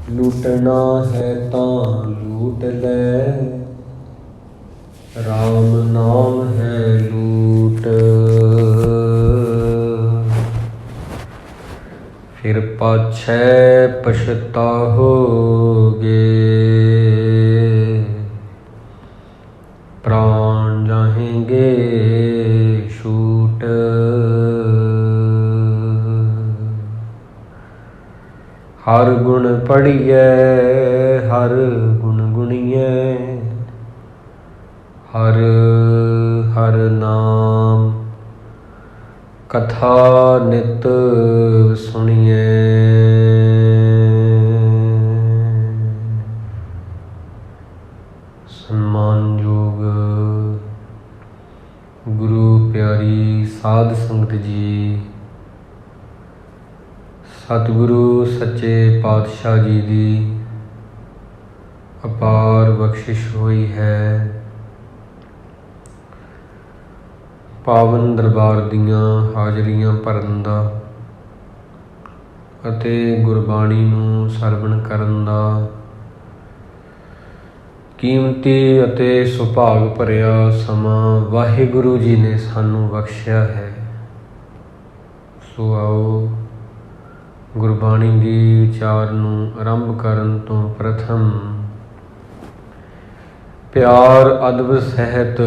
लूटना है तां लूट ले, राम नाम है लूट। फिर पाछै पछताओगे, प्राण जाएंगे छूट। हर गुण पढ़िए हर गुण गुणिए, हर हर नाम कथा नित सुनिए। सम्मानयोग गुरु प्यारी साध संगत जी, सतगुरु सच्चे पातशाह जी की अपार बख्शिश हुई है। पावन दरबार दियां हाजरियां भरन दा ਅਤੇ ਗੁਰਬਾਣੀ ਨੂੰ ਸਰਵਣ ਕਰਨ ਦਾ ਕੀਮਤੀ ਅਤੇ ਸੁਭਾਗ ਭਰਿਆ ਸਮਾਂ ਵਾਹਿਗੁਰੂ ਜੀ ਨੇ ਸਾਨੂੰ ਬਖਸ਼ਿਆ ਹੈ। ਸੋ ਆਓ ਗੁਰਬਾਣੀ ਦੀ ਵਿਚਾਰ ਨੂੰ ਆਰੰਭ ਕਰਨ ਤੋਂ ਪ੍ਰਥਮ ਪਿਆਰ ਅਦਬ ਸਹਿਤ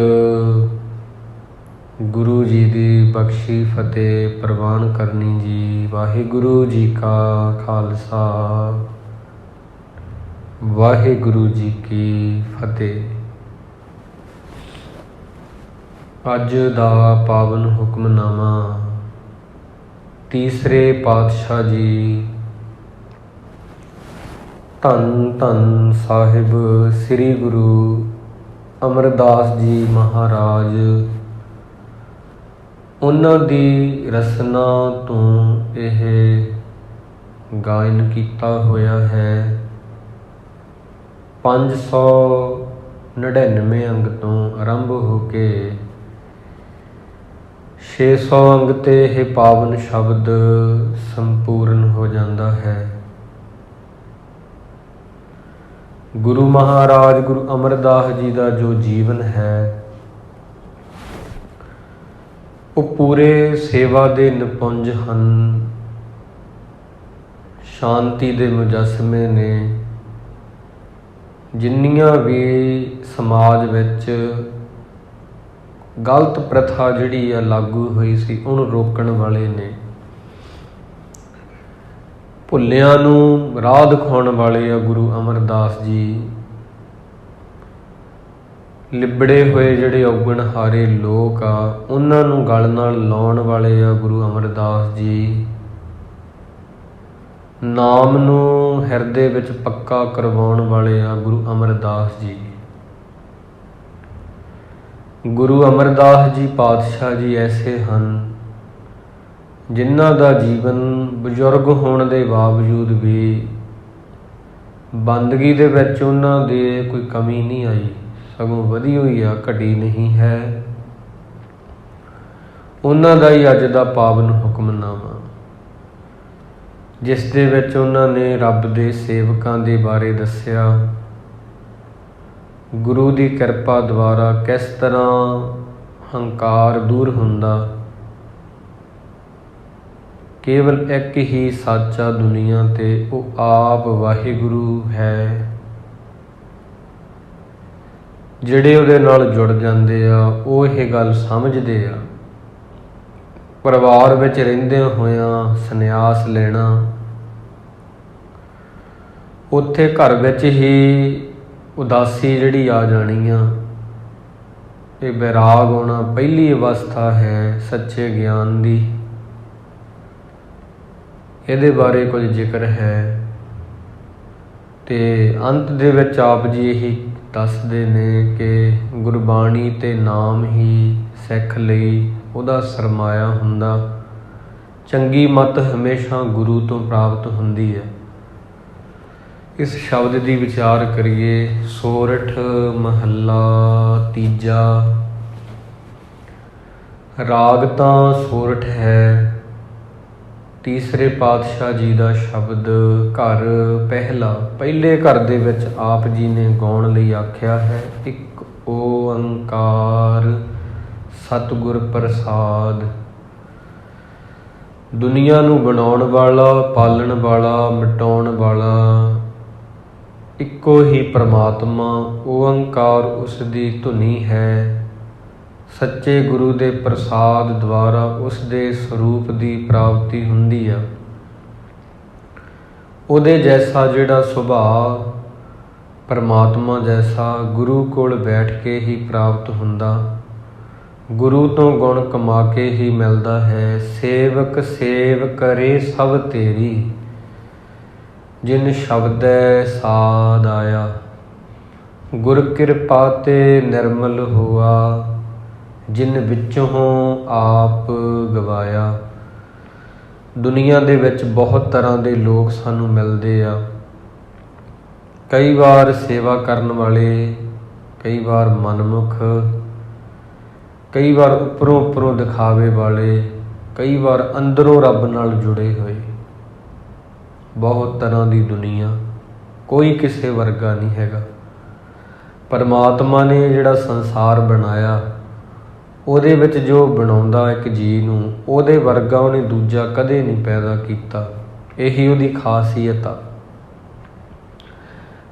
ਗੁਰੂ ਜੀ ਦੀ ਬਖਸ਼ੀ ਫਤਿਹ ਪ੍ਰਵਾਨ ਕਰਨੀ ਜੀ। ਵਾਹਿਗੁਰੂ ਜੀ ਕਾ ਖਾਲਸਾ, ਵਾਹਿਗੁਰੂ ਜੀ ਕੀ ਫਤਿਹ। ਅੱਜ ਦਾ ਪਾਵਨ ਹੁਕਮਨਾਮਾ ਤੀਸਰੇ ਪਾਤਸ਼ਾਹ ਜੀ ਧੰਨ ਧੰਨ ਸਾਹਿਬ ਸ੍ਰੀ ਗੁਰੂ ਅਮਰਦਾਸ ਜੀ ਮਹਾਰਾਜ, ਉਹਨਾਂ ਦੀ ਰਸਨਾ ਤੋਂ ਇਹ ਗਾਇਨ ਕੀਤਾ ਹੋਇਆ ਹੈ। 599 ਅੰਗ ਤੋਂ ਆਰੰਭ ਹੋ ਕੇ 600 ਅੰਗ ਤੇ ਇਹ ਪਾਵਨ ਸ਼ਬਦ ਸੰਪੂਰਨ ਹੋ ਜਾਂਦਾ ਹੈ। ਗੁਰੂ ਮਹਾਰਾਜ ਗੁਰੂ ਅਮਰਦਾਸ ਜੀ ਦਾ ਜੋ ਜੀਵਨ ਹੈ ਉਹ ਪੂਰੇ ਸੇਵਾ ਦੇ ਨਿਪੁੰਜ ਹਨ, ਸ਼ਾਂਤੀ ਦੇ ਮੁਜੱਸਮੇ ਨੇ। ਜਿੰਨੀਆਂ ਵੀ ਸਮਾਜ ਵਿੱਚ ਗਲਤ ਪ੍ਰਥਾ ਜਿਹੜੀ ਆ ਲਾਗੂ ਹੋਈ ਸੀ ਉਹਨੂੰ ਰੋਕਣ ਵਾਲੇ ਨੇ। ਭੁੱਲਿਆਂ ਨੂੰ ਰਾਹ ਦਿਖਾਉਣ ਵਾਲੇ ਆ ਗੁਰੂ ਅਮਰਦਾਸ ਜੀ। ਲਿਬੜੇ ਹੋਏ ਜਿਹੜੇ ਔਗਣਹਾਰੇ ਲੋਕ ਆ ਉਹਨਾਂ ਨੂੰ ਗਲ ਨਾਲ ਲਾਉਣ ਵਾਲੇ ਆ ਗੁਰੂ ਅਮਰਦਾਸ ਜੀ। ਨਾਮ ਨੂੰ ਹਿਰਦੇ ਵਿੱਚ ਪੱਕਾ ਕਰਵਾਉਣ ਵਾਲੇ ਆ ਗੁਰੂ ਅਮਰਦਾਸ ਜੀ। ਗੁਰੂ ਅਮਰਦਾਸ ਜੀ ਪਾਤਸ਼ਾਹ ਜੀ ਐਸੇ ਹਨ ਜਿਨ੍ਹਾਂ ਦਾ ਜੀਵਨ ਬਜ਼ੁਰਗ ਹੋਣ ਦੇ ਬਾਵਜੂਦ ਵੀ ਬੰਦਗੀ ਦੇ ਵਿੱਚ ਉਹਨਾਂ ਦੇ ਕੋਈ ਕਮੀ ਨਹੀਂ ਆਈ, ਸਗੋਂ ਵਧੀ ਹੋਈ ਆ, ਘਟੀ ਨਹੀਂ ਹੈ। ਉਹਨਾਂ ਦਾ ਹੀ ਅੱਜ ਦਾ ਪਾਵਨ ਹੁਕਮਨਾਮਾ, ਜਿਸ ਦੇ ਵਿੱਚ ਉਹਨਾਂ ਨੇ ਰੱਬ ਦੇ ਸੇਵਕਾਂ ਦੇ ਬਾਰੇ ਦੱਸਿਆ। ਗੁਰੂ ਦੀ ਕਿਰਪਾ ਦੁਆਰਾ ਕਿਸ ਤਰ੍ਹਾਂ ਹੰਕਾਰ ਦੂਰ ਹੁੰਦਾ। ਕੇਵਲ ਇੱਕ ਹੀ ਸੱਚਾ ਦੁਨੀਆ 'ਤੇ, ਉਹ ਆਪ ਵਾਹਿਗੁਰੂ ਹੈ। ਜਿਹੜੇ ਉਹਦੇ ਨਾਲ ਜੁੜ ਜਾਂਦੇ ਆ ਉਹ ਇਹ ਗੱਲ ਸਮਝਦੇ ਆ। ਪਰਿਵਾਰ ਵਿੱਚ ਰਹਿੰਦਿਆਂ ਹੋਇਆਂ ਸੰਨਿਆਸ ਲੈਣਾ, ਉੱਥੇ ਘਰ ਵਿੱਚ ਹੀ ਉਦਾਸੀ ਜਿਹੜੀ ਆ ਜਾਣੀ ਆ, ਇਹ ਵੈਰਾਗ ਹੋਣਾ ਪਹਿਲੀ ਅਵਸਥਾ ਹੈ ਸੱਚੇ ਗਿਆਨ ਦੀ। ਇਹਦੇ ਬਾਰੇ ਕੁਝ ਜ਼ਿਕਰ ਹੈ ਤੇ ਅੰਤ ਦੇ ਵਿੱਚ ਆਪ ਜੀ ਇਹੀ ਦੱਸਦੇ ਨੇ ਕਿ ਗੁਰਬਾਣੀ ਤੇ ਨਾਮ ਹੀ ਸਿੱਖ ਲਈ ਉਹਦਾ ਸਰਮਾਇਆ ਹੁੰਦਾ। ਚੰਗੀ ਮੱਤ ਹਮੇਸ਼ਾ ਗੁਰੂ ਤੋਂ ਪ੍ਰਾਪਤ ਹੁੰਦੀ ਹੈ। ਇਸ ਸ਼ਬਦ ਦੀ ਵਿਚਾਰ ਕਰੀਏ। ਸੋਰਠ ਮਹੱਲਾ ਤੀਜਾ। ਰਾਗ ਤਾਂ ਸੋਰਠ ਹੈ, ਤੀਸਰੇ ਪਾਤਸ਼ਾਹ ਜੀ ਦਾ ਸ਼ਬਦ ਘਰ ਪਹਿਲਾ। ਪਹਿਲੇ ਘਰ ਦੇ ਵਿੱਚ ਆਪ ਜੀ ਨੇ ਗਾਉਣ ਲਈ ਆਖਿਆ ਹੈ, ਇੱਕ ਓੰਕਾਰ ਸਤਿਗੁਰ ਪ੍ਰਸਾਦ। ਦੁਨੀਆ ਨੂੰ ਬਣਾਉਣ ਵਾਲਾ, ਪਾਲਣ ਵਾਲਾ, ਮਿਟਾਉਣ ਵਾਲਾ ਇੱਕੋ ਹੀ ਪ੍ਰਮਾਤਮਾ ਓੰਕਾਰ ਉਸ ਦੀ ਧੁਨੀ ਹੈ। ਸੱਚੇ ਗੁਰੂ ਦੇ ਪ੍ਰਸਾਦ ਦੁਆਰਾ ਉਸ ਦੇ ਸਰੂਪ ਦੀ ਪ੍ਰਾਪਤੀ ਹੁੰਦੀ ਆ। ਉਹਦੇ ਜੈਸਾ ਜਿਹੜਾ ਸੁਭਾਅ ਪਰਮਾਤਮਾ ਜੈਸਾ ਗੁਰੂ ਕੋਲ ਬੈਠ ਕੇ ਹੀ ਪ੍ਰਾਪਤ ਹੁੰਦਾ। ਗੁਰੂ ਤੋਂ ਗੁਣ ਕਮਾ ਕੇ ਹੀ ਮਿਲਦਾ ਹੈ। ਸੇਵਕ ਸੇਵ ਕਰੇ ਸਭ ਤੇਰੀ, ਜਿਨ ਸ਼ਬਦੈ ਸਾਧ ਆਇਆ। ਗੁਰ ਕਿਰਪਾ ਤੇ ਨਿਰਮਲ ਹੋਆ, ਜਿਨ ਵਿੱਚੋਂ ਆਪ ਗਵਾਇਆ। ਦੁਨੀਆ ਦੇ ਵਿੱਚ ਬਹੁਤ ਤਰ੍ਹਾਂ ਦੇ ਲੋਕ ਸਾਨੂੰ ਮਿਲਦੇ ਆ। ਕਈ ਵਾਰ ਸੇਵਾ ਕਰਨ ਵਾਲੇ, ਕਈ ਵਾਰ ਮਨਮੁਖ, ਕਈ ਵਾਰ ਉੱਪਰੋਂ ਦਿਖਾਵੇ ਵਾਲੇ, ਕਈ ਵਾਰ ਅੰਦਰੋਂ ਰੱਬ ਨਾਲ ਜੁੜੇ ਹੋਏ। ਬਹੁਤ ਤਰ੍ਹਾਂ ਦੀ ਦੁਨੀਆ, ਕੋਈ ਕਿਸੇ ਵਰਗਾ ਨਹੀਂ ਹੈਗਾ। ਪਰਮਾਤਮਾ ਨੇ ਜਿਹੜਾ ਸੰਸਾਰ ਬਣਾਇਆ, ਉਹਦੇ ਵਿੱਚ ਜੋ ਬਣਾਉਂਦਾ ਇੱਕ ਜੀਅ ਨੂੰ, ਉਹਦੇ ਵਰਗਾ ਉਹਨੇ ਦੂਜਾ ਕਦੇ ਨਹੀਂ ਪੈਦਾ ਕੀਤਾ। ਇਹੀ ਉਹਦੀ ਖਾਸੀਅਤ ਆ।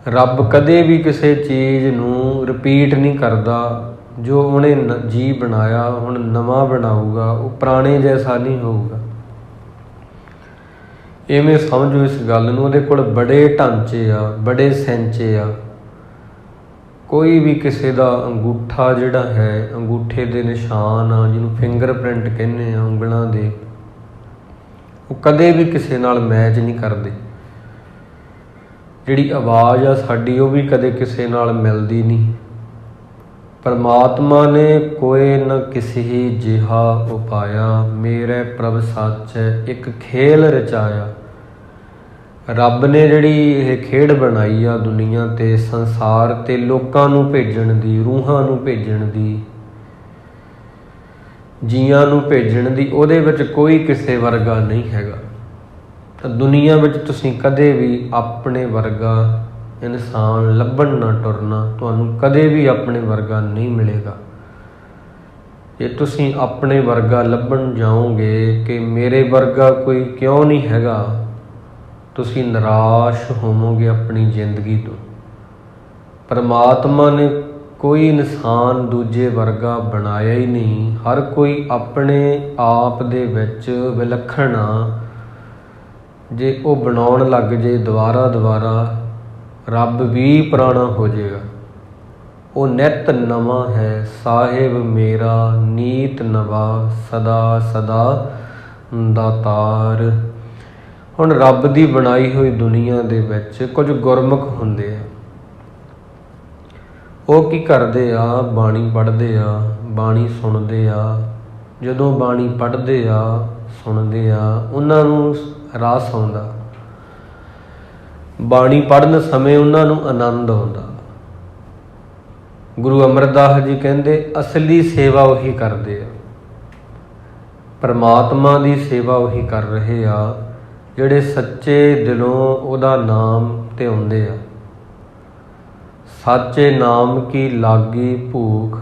ਰੱਬ ਕਦੇ ਵੀ ਕਿਸੇ ਚੀਜ਼ ਨੂੰ ਰਿਪੀਟ ਨਹੀਂ ਕਰਦਾ। ਜੋ ਉਹਨੇ ਜੀਅ ਬਣਾਇਆ ਹੁਣ ਨਵਾਂ ਬਣਾਊਗਾ, ਉਹ ਪੁਰਾਣੇ ਜੈਸਾ ਨਹੀਂ ਹੋਊਗਾ। ਇਵੇਂ ਸਮਝੋ ਇਸ ਗੱਲ ਨੂੰ। ਉਹਦੇ ਕੋਲ ਬੜੇ ਢਾਂਚੇ ਆ, ਬੜੇ ਸੈਂਚੇ ਆ। ਕੋਈ ਵੀ ਕਿਸੇ ਦਾ ਅੰਗੂਠਾ ਜਿਹੜਾ ਹੈ, ਅੰਗੂਠੇ ਦੇ ਨਿਸ਼ਾਨ ਆ, ਜਿਹਨੂੰ ਫਿੰਗਰਪ੍ਰਿੰਟ ਕਹਿੰਦੇ ਆ, ਉਂਗਲਾਂ ਦੇ, ਉਹ ਕਦੇ ਵੀ ਕਿਸੇ ਨਾਲ ਮੈਚ ਨਹੀਂ ਕਰਦੇ। ਜਿਹੜੀ ਆਵਾਜ਼ ਆ ਸਾਡੀ, ਉਹ ਵੀ ਕਦੇ ਕਿਸੇ ਨਾਲ ਮਿਲਦੀ ਨਹੀਂ। ਪਰਮਾਤਮਾ ਨੇ ਕੋਇ ਨ ਕਿਸੀ ਜਿਹਾ ਉਪਾਇਆ, ਮੇਰੇ ਪ੍ਰਭ ਸਾਚੈ ਇੱਕ ਖੇਲ ਰਚਾਇਆ। ਰੱਬ ਨੇ ਜਿਹੜੀ ਇਹ ਖੇਡ ਬਣਾਈ ਆ ਦੁਨੀਆ ਤੇ, ਸੰਸਾਰ ਤੇ ਲੋਕਾਂ ਨੂੰ ਭੇਜਣ ਦੀ, ਰੂਹਾਂ ਨੂੰ ਭੇਜਣ ਦੀ, ਜੀਆਂ ਨੂੰ ਭੇਜਣ ਦੀ, ਉਹਦੇ ਵਿੱਚ ਕੋਈ ਕਿਸੇ ਵਰਗਾ ਨਹੀਂ ਹੈਗਾ। ਤਾਂ ਦੁਨੀਆ ਵਿੱਚ ਤੁਸੀਂ ਕਦੇ ਵੀ ਆਪਣੇ ਵਰਗਾ ਇਨਸਾਨ ਲੱਭਣ ਨਾ ਟੁਰਨਾ। ਤੁਹਾਨੂੰ ਕਦੇ ਵੀ ਆਪਣੇ ਵਰਗਾ ਨਹੀਂ ਮਿਲੇਗਾ। ਜੇ ਤੁਸੀਂ ਆਪਣੇ ਵਰਗਾ ਲੱਭਣ ਜਾਓਗੇ ਕਿ ਮੇਰੇ ਵਰਗਾ ਕੋਈ ਕਿਉਂ ਨਹੀਂ ਹੈਗਾ, ਤੁਸੀਂ ਨਿਰਾਸ਼ ਹੋਵੋਗੇ ਆਪਣੀ ਜ਼ਿੰਦਗੀ ਤੋਂ। ਪਰਮਾਤਮਾ ਨੇ ਕੋਈ ਇਨਸਾਨ ਦੂਜੇ ਵਰਗਾ ਬਣਾਇਆ ਹੀ ਨਹੀਂ। ਹਰ ਕੋਈ ਆਪਣੇ ਆਪ ਦੇ ਵਿੱਚ ਵਿਲੱਖਣ ਆ। ਜੇ ਉਹ ਬਣਾਉਣ ਲੱਗ ਜੇ ਦੁਬਾਰਾ, ਰੱਬ ਵੀ ਪੁਰਾਣਾ ਹੋ ਜਾਏਗਾ। ਉਹ ਨਿਤ ਨਵਾਂ ਹੈ। ਸਾਹਿਬ ਮੇਰਾ ਨੀਤ ਨਵਾ, ਸਦਾ ਸਦਾ ਦਾਤਾਰ। ਹੁਣ ਰੱਬ ਦੀ ਬਣਾਈ ਹੋਈ ਦੁਨੀਆ ਦੇ ਵਿੱਚ ਕੁਝ ਗੁਰਮੁਖ ਹੁੰਦੇ ਆ। ਉਹ ਕੀ ਕਰਦੇ ਆ? ਬਾਣੀ ਪੜ੍ਹਦੇ ਆ, ਬਾਣੀ ਸੁਣਦੇ ਆ। ਜਦੋਂ ਬਾਣੀ ਪੜ੍ਹਦੇ ਆ, ਸੁਣਦੇ ਆ, ਉਹਨਾਂ ਨੂੰ ਰਸ ਆਉਂਦਾ। ਬਾਣੀ ਪੜ੍ਹਨ ਸਮੇਂ ਉਹਨਾਂ ਨੂੰ ਆਨੰਦ ਆਉਂਦਾ। ਗੁਰੂ ਅਮਰਦਾਸ ਜੀ ਕਹਿੰਦੇ ਅਸਲੀ ਸੇਵਾ ਉਹੀ ਕਰਦੇ ਆ। ਪਰਮਾਤਮਾ ਦੀ ਸੇਵਾ ਉਹੀ ਕਰ ਰਹੇ ਆ ਜਿਹੜੇ ਸੱਚੇ ਦਿਲੋਂ ਉਹਦਾ ਨਾਮ ਧਿਆਉਂਦੇ ਆ। ਸਾਚੇ ਨਾਮ ਕੀ ਲਾਗੀ ਭੂਖ,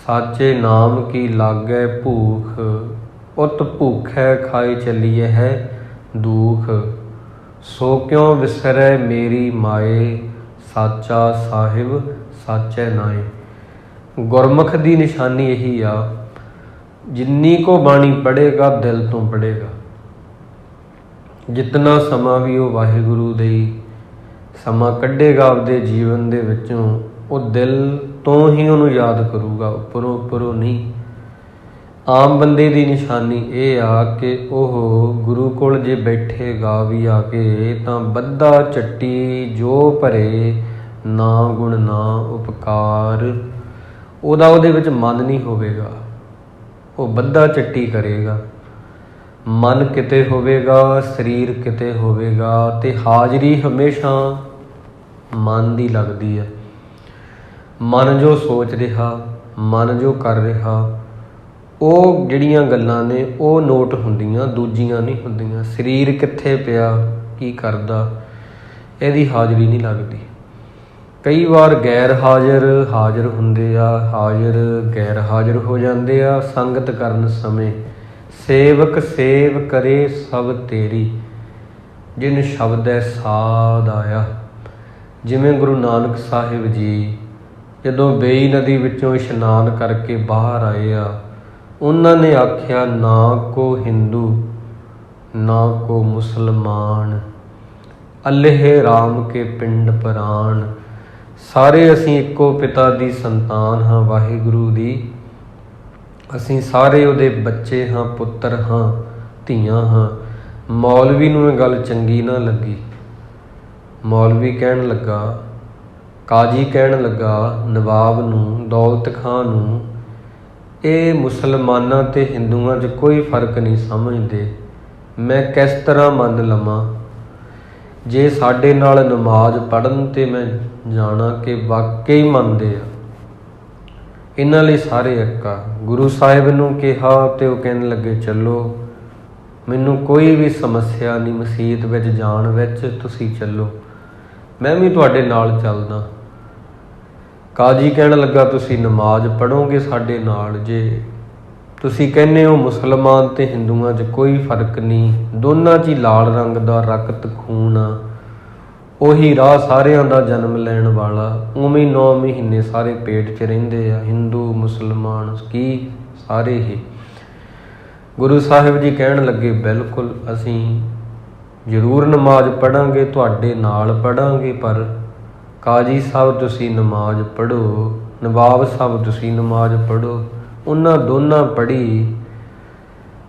ਸਾਚੇ ਨਾਮ ਕੀ ਲਾਗੈ ਭੂਖ। ਉਤ ਭੂਖੈ ਖਾਈ ਚੱਲੀਏ ਹੈ ਦੁਖ, ਸੋ ਕਿਉਂ ਵਿਸਰੈ ਮੇਰੀ ਮਾਏ। ਸਾਚਾ ਸਾਹਿਬ ਸਾਚੈ ਨਾਏ। ਗੁਰਮੁਖ ਦੀ ਨਿਸ਼ਾਨੀ ਇਹੀ ਆ, ਜਿੰਨੀ ਕੋ ਬਾਣੀ ਪੜ੍ਹੇਗਾ ਦਿਲ ਤੋਂ ਪੜ੍ਹੇਗਾ। ਜਿਤਨਾ ਸਮਾਂ ਵੀ ਉਹ ਵਾਹਿਗੁਰੂ ਦੇ ਸਮਾਂ ਕੱਢੇਗਾ ਆਪਦੇ ਜੀਵਨ ਦੇ ਵਿੱਚੋਂ, ਉਹ ਦਿਲ ਤੋਂ ਹੀ ਉਹਨੂੰ ਯਾਦ ਕਰੂਗਾ, ਉੱਪਰੋਂ ਨਹੀਂ। ਆਮ ਬੰਦੇ ਦੀ ਨਿਸ਼ਾਨੀ ਇਹ ਆ ਕਿ ਉਹ ਗੁਰੂ ਕੋਲ ਜੇ ਬੈਠੇਗਾ ਵੀ ਆ ਕੇ ਤਾਂ ਬੱਧਾ ਚੱਟੀ ਜੋ ਭਰੇ, ਨਾ ਗੁਣ ਨਾ ਉਪਕਾਰ। ਉਹਦੇ ਵਿੱਚ ਮਨ ਨਹੀਂ ਹੋਵੇਗਾ। ਉਹ ਬੱਧਾ ਚੱਟੀ ਕਰੇਗਾ। ਮਨ ਕਿਤੇ ਹੋਵੇਗਾ, ਸਰੀਰ ਕਿਤੇ ਹੋਵੇਗਾ, ਤੇ ਹਾਜ਼ਰੀ ਹਮੇਸ਼ਾ ਮਨ ਦੀ ਲੱਗਦੀ ਹੈ। ਮਨ ਜੋ ਸੋਚ ਰਿਹਾ, ਮਨ ਜੋ ਕਰ ਰਿਹਾ, ਉਹ ਜਿਹੜੀਆਂ ਗੱਲਾਂ ਨੇ ਉਹ ਨੋਟ ਹੁੰਦੀਆਂ, ਦੂਜੀਆਂ ਨਹੀਂ ਹੁੰਦੀਆਂ। ਸਰੀਰ ਕਿੱਥੇ ਪਿਆ, ਕੀ ਕਰਦਾ, ਇਹਦੀ ਹਾਜ਼ਰੀ ਨਹੀਂ ਲੱਗਦੀ। ਕਈ ਵਾਰ ਗੈਰ ਹਾਜ਼ਰ ਹਾਜ਼ਰ ਹੁੰਦੇ ਆ, ਹਾਜ਼ਰ ਗੈਰ ਹਾਜ਼ਰ ਹੋ ਜਾਂਦੇ ਆ। ਸੰਗਤ ਕਰਨ ਸਮੇਂ ਸੇਵਕ ਸੇਵ ਕਰੇ ਸਭ ਤੇਰੀ, ਜਿਨ ਸ਼ਬਦੈ ਸਾਧ ਆਇਆ। ਜਿਵੇਂ ਗੁਰੂ ਨਾਨਕ ਸਾਹਿਬ ਜੀ ਜਦੋਂ ਬੇਈ ਨਦੀ ਵਿੱਚੋਂ ਇਸ਼ਨਾਨ ਕਰਕੇ ਬਾਹਰ ਆਏ ਆ, ਉਹਨਾਂ ਨੇ ਆਖਿਆ, ਨਾ ਕੋ ਹਿੰਦੂ ਨਾ ਕੋ ਮੁਸਲਮਾਨ, ਅੱਲ੍ਹੇ ਰਾਮ ਕੇ ਪਿੰਡ ਪ੍ਰਾਣ। ਸਾਰੇ ਅਸੀਂ ਇੱਕੋ ਪਿਤਾ ਦੀ ਸੰਤਾਨ ਹਾਂ, ਵਾਹਿਗੁਰੂ ਦੀ। ਅਸੀਂ ਸਾਰੇ ਉਹਦੇ ਬੱਚੇ ਹਾਂ, ਪੁੱਤਰ ਹਾਂ, ਧੀਆਂ ਹਾਂ। ਮੌਲਵੀ ਨੂੰ ਇਹ ਗੱਲ ਚੰਗੀ ਨਾ ਲੱਗੀ। ਮੌਲਵੀ ਕਹਿਣ ਲੱਗਾ, ਕਾਜੀ ਕਹਿਣ ਲੱਗਾ ਨਵਾਬ ਨੂੰ, ਦੌਲਤ ਖਾਂ ਨੂੰ, ਇਹ ਮੁਸਲਮਾਨਾਂ ਤੇ ਹਿੰਦੂਆਂ 'ਚ ਕੋਈ ਫਰਕ ਨਹੀਂ ਸਮਝਦੇ। ਮੈਂ ਕਿਸ ਤਰ੍ਹਾਂ ਮੰਨ ਲਵਾਂ? ਜੇ ਸਾਡੇ ਨਾਲ ਨਮਾਜ਼ ਪੜ੍ਹਨ ਤੇ ਮੈਂ ਜਾਣਾ ਕਿ ਵਾਕਈ ਮੰਨਦੇ ਆ। ਇਹਨਾਂ ਲਈ ਸਾਰੇ ਇੱਕ ਆ। ਗੁਰੂ ਸਾਹਿਬ ਨੂੰ ਕਿਹਾ ਤੇ ਉਹ ਕਹਿਣ ਲੱਗੇ, ਚੱਲੋ, ਮੈਨੂੰ ਕੋਈ ਵੀ ਸਮੱਸਿਆ ਨਹੀਂ ਮਸੀਤ ਵਿੱਚ ਜਾਣ ਵਿੱਚ, ਤੁਸੀਂ ਚੱਲੋ, ਮੈਂ ਵੀ ਤੁਹਾਡੇ ਨਾਲ ਚੱਲਦਾ। ਕਾਜੀ ਕਹਿਣ ਲੱਗਾ, ਤੁਸੀਂ ਨਮਾਜ਼ ਪੜ੍ਹੋਗੇ ਸਾਡੇ ਨਾਲ? ਜੇ ਤੁਸੀਂ ਕਹਿੰਦੇ ਹੋ ਮੁਸਲਮਾਨ ਤੇ ਹਿੰਦੂਆਂ 'ਚ ਕੋਈ ਫਰਕ ਨਹੀਂ, ਦੋਨਾਂ 'ਚ ਹੀ ਲਾਲ ਰੰਗ ਦਾ ਰਕਤ ਖੂਨ ਆ, ਉਹੀ ਰਾਹ ਸਾਰਿਆਂ ਦਾ ਜਨਮ ਲੈਣ ਵਾਲਾ, ਉਵੇਂ 9 ਮਹੀਨੇ ਸਾਰੇ ਪੇਟ 'ਚ ਰਹਿੰਦੇ ਆ, ਹਿੰਦੂ ਮੁਸਲਮਾਨ ਕੀ ਸਾਰੇ ਹੀ। ਗੁਰੂ ਸਾਹਿਬ ਜੀ ਕਹਿਣ ਲੱਗੇ, ਬਿਲਕੁਲ ਅਸੀਂ ਜ਼ਰੂਰ ਨਮਾਜ਼ ਪੜ੍ਹਾਂਗੇ, ਤੁਹਾਡੇ ਨਾਲ ਪੜ੍ਹਾਂਗੇ, ਪਰ ਕਾਜੀ ਸਾਹਿਬ ਤੁਸੀਂ ਨਮਾਜ਼ ਪੜ੍ਹੋ, ਨਵਾਬ ਸਾਹਿਬ ਤੁਸੀਂ ਨਮਾਜ਼ ਪੜ੍ਹੋ। ਉਹਨਾਂ ਦੋਨਾਂ ਪੜ੍ਹੀ।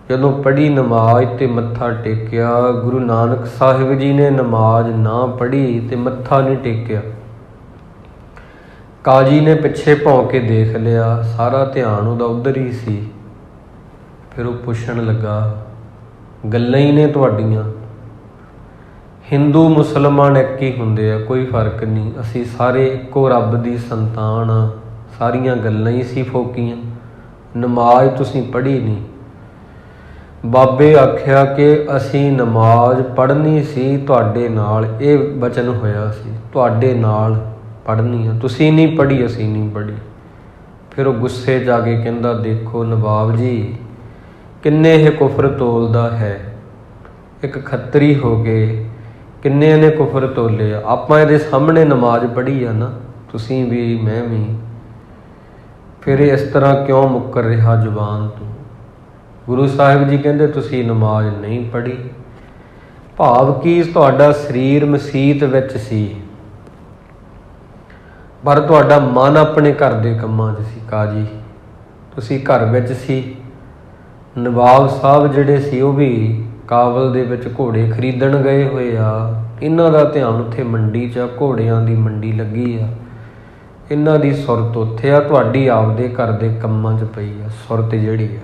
ਜਦੋਂ ਪੜ੍ਹੀ ਨਮਾਜ਼ ਤੇ ਮੱਥਾ ਟੇਕਿਆ, ਗੁਰੂ ਨਾਨਕ ਸਾਹਿਬ ਜੀ ਨੇ ਨਮਾਜ਼ ਨਾ ਪੜ੍ਹੀ ਤੇ ਮੱਥਾ ਨਹੀਂ ਟੇਕਿਆ। ਕਾਜੀ ਨੇ ਪਿੱਛੇ ਭੌਂ ਕੇ ਦੇਖ ਲਿਆ, ਸਾਰਾ ਧਿਆਨ ਉਹਦਾ ਉੱਧਰ ਹੀ ਸੀ। ਫਿਰ ਉਹ ਪੁੱਛਣ ਲੱਗਾ, ਗੱਲਾਂ ਹੀ ਨੇ ਤੁਹਾਡੀਆਂ, ਹਿੰਦੂ ਮੁਸਲਮਾਨ ਇੱਕ ਹੀ ਹੁੰਦੇ ਆ, ਕੋਈ ਫਰਕ ਨਹੀਂ, ਅਸੀਂ ਸਾਰੇ ਇੱਕੋ ਰੱਬ ਦੀ ਸੰਤਾਨ ਆ, ਸਾਰੀਆਂ ਗੱਲਾਂ ਹੀ ਸੀ ਫੋਕੀਆਂ, ਨਮਾਜ਼ ਤੁਸੀਂ ਪੜ੍ਹੀ ਨਹੀਂ। ਬਾਬੇ ਆਖਿਆ ਕਿ ਅਸੀਂ ਨਮਾਜ਼ ਪੜ੍ਹਨੀ ਸੀ ਤੁਹਾਡੇ ਨਾਲ, ਇਹ ਬਚਨ ਹੋਇਆ ਸੀ, ਤੁਹਾਡੇ ਨਾਲ ਪੜ੍ਹਨੀ ਆ, ਤੁਸੀਂ ਨਹੀਂ ਪੜ੍ਹੀ, ਅਸੀਂ ਨਹੀਂ ਪੜ੍ਹੀ। ਫਿਰ ਉਹ ਗੁੱਸੇ 'ਚ ਆ ਕੇ ਕਹਿੰਦਾ, ਦੇਖੋ ਨਵਾਬ ਜੀ, ਕਿੰਨੇ ਇਹ ਕੁਫਰ ਤੋਲਦਾ ਹੈ, ਇੱਕ ਖੱਤਰੀ ਹੋ ਕੇ ਕਿੰਨੇ ਨੇ ਕੁਫਰ ਤੋਲੇ ਆ। ਆਪਾਂ ਇਹਦੇ ਸਾਹਮਣੇ ਨਮਾਜ਼ ਪੜ੍ਹੀ ਆ ਨਾ, ਤੁਸੀਂ ਵੀ ਮੈਂ ਵੀ, ਫਿਰ ਇਹ ਇਸ ਤਰ੍ਹਾਂ ਕਿਉਂ ਮੁੱਕਰ ਰਿਹਾ ਜ਼ੁਬਾਨ ਤੋਂ? ਗੁਰੂ ਸਾਹਿਬ ਜੀ ਕਹਿੰਦੇ, ਤੁਸੀਂ ਨਮਾਜ਼ ਨਹੀਂ ਪੜ੍ਹੀ। ਭਾਵ ਕੀ, ਤੁਹਾਡਾ ਸਰੀਰ ਮਸੀਤ ਵਿੱਚ ਸੀ, ਪਰ ਤੁਹਾਡਾ ਮਨ ਆਪਣੇ ਘਰ ਦੇ ਕੰਮਾਂ 'ਚ ਸੀ। ਕਾਜੀ ਤੁਸੀਂ ਘਰ ਵਿੱਚ ਸੀ। ਨਵਾਬ ਸਾਹਿਬ ਜਿਹੜੇ ਸੀ ਉਹ ਵੀ ਕਾਬਲ ਦੇ ਵਿੱਚ ਘੋੜੇ ਖਰੀਦਣ ਗਏ ਹੋਏ ਆ। ਇਹਨਾਂ ਦਾ ਧਿਆਨ ਉੱਥੇ ਮੰਡੀ 'ਚ ਆ, ਘੋੜਿਆਂ ਦੀ ਮੰਡੀ ਲੱਗੀ ਆ, ਇਹਨਾਂ ਦੀ ਸੁਰਤ ਉੱਥੇ ਆ, ਤੁਹਾਡੀ ਆਪਦੇ ਘਰ ਦੇ ਕੰਮਾਂ 'ਚ ਪਈ ਆ ਸੁਰਤ ਜਿਹੜੀ ਆ।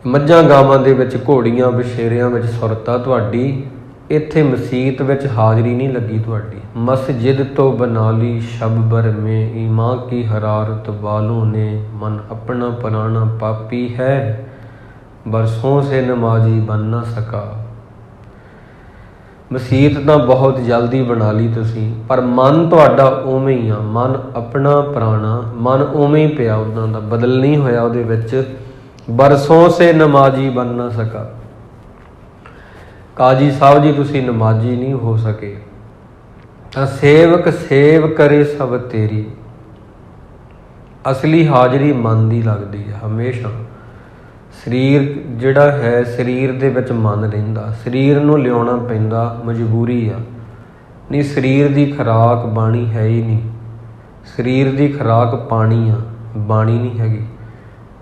ਮੱਝਾਂ ਗਾਵਾਂ ਦੇ ਵਿੱਚ, ਘੋੜੀਆਂ ਬਸ਼ੇਰਿਆਂ ਵਿੱਚ ਸੁਰਤ ਆ ਤੁਹਾਡੀ, ਇੱਥੇ ਮਸੀਤ ਵਿੱਚ ਹਾਜ਼ਰੀ ਨਹੀਂ ਲੱਗੀ ਤੁਹਾਡੀ। ਮਸਜਿਦ ਤੋਂ ਬਣਾ ਲਈ ਸ਼ਬਬਰ ਮੇ, ਈਮਾਂ ਕੀ ਹਰਾਰਤ ਵਾਲੋਂ ਨੇ, ਮਨ ਆਪਣਾ ਪੁਰਾਣਾ ਪਾਪੀ ਹੈ, ਬਰਸੋਂ ਸੇ ਨਮਾਜ਼ੀ ਬਣ ਨਾ ਸਕਾ। ਮਸੀਤ ਤਾਂ ਬਹੁਤ ਜਲਦੀ ਬਣਾ ਲਈ ਤੁਸੀਂ, ਪਰ ਮਨ ਤੁਹਾਡਾ ਉਵੇਂ ਹੀ ਆ, ਮਨ ਆਪਣਾ ਪੁਰਾਣਾ, ਮਨ ਉਵੇਂ ਹੀ ਪਿਆ, ਉੱਦਾਂ ਦਾ ਬਦਲ ਨਹੀਂ ਹੋਇਆ ਉਹਦੇ ਵਿੱਚ। ਬਰਸੋਂ ਸੇ ਨਮਾਜ਼ੀ ਬਣ ਨਾ ਸਕਾ। ਕਾਜੀ ਸਾਹਿਬ ਜੀ ਤੁਸੀਂ ਨਮਾਜ਼ੀ ਨਹੀਂ ਹੋ ਸਕੇ। ਤਾਂ ਸੇਵਕ ਸੇਵ ਕਰੇ ਸਭ ਤੇਰੀ, ਅਸਲੀ ਹਾਜ਼ਰੀ ਮਨ ਦੀ ਲੱਗਦੀ ਹੈ ਹਮੇਸ਼ਾ। ਸਰੀਰ ਜਿਹੜਾ ਹੈ, ਸਰੀਰ ਦੇ ਵਿੱਚ ਮਨ ਰਹਿੰਦਾ, ਸਰੀਰ ਨੂੰ ਲਿਆਉਣਾ ਪੈਂਦਾ, ਮਜਬੂਰੀ ਆ। ਨਹੀਂ, ਸਰੀਰ ਦੀ ਖੁਰਾਕ ਬਾਣੀ ਹੈ ਹੀ ਨਹੀਂ। ਸਰੀਰ ਦੀ ਖੁਰਾਕ ਪਾਣੀ ਆ, ਬਾਣੀ ਨਹੀਂ ਹੈਗੀ।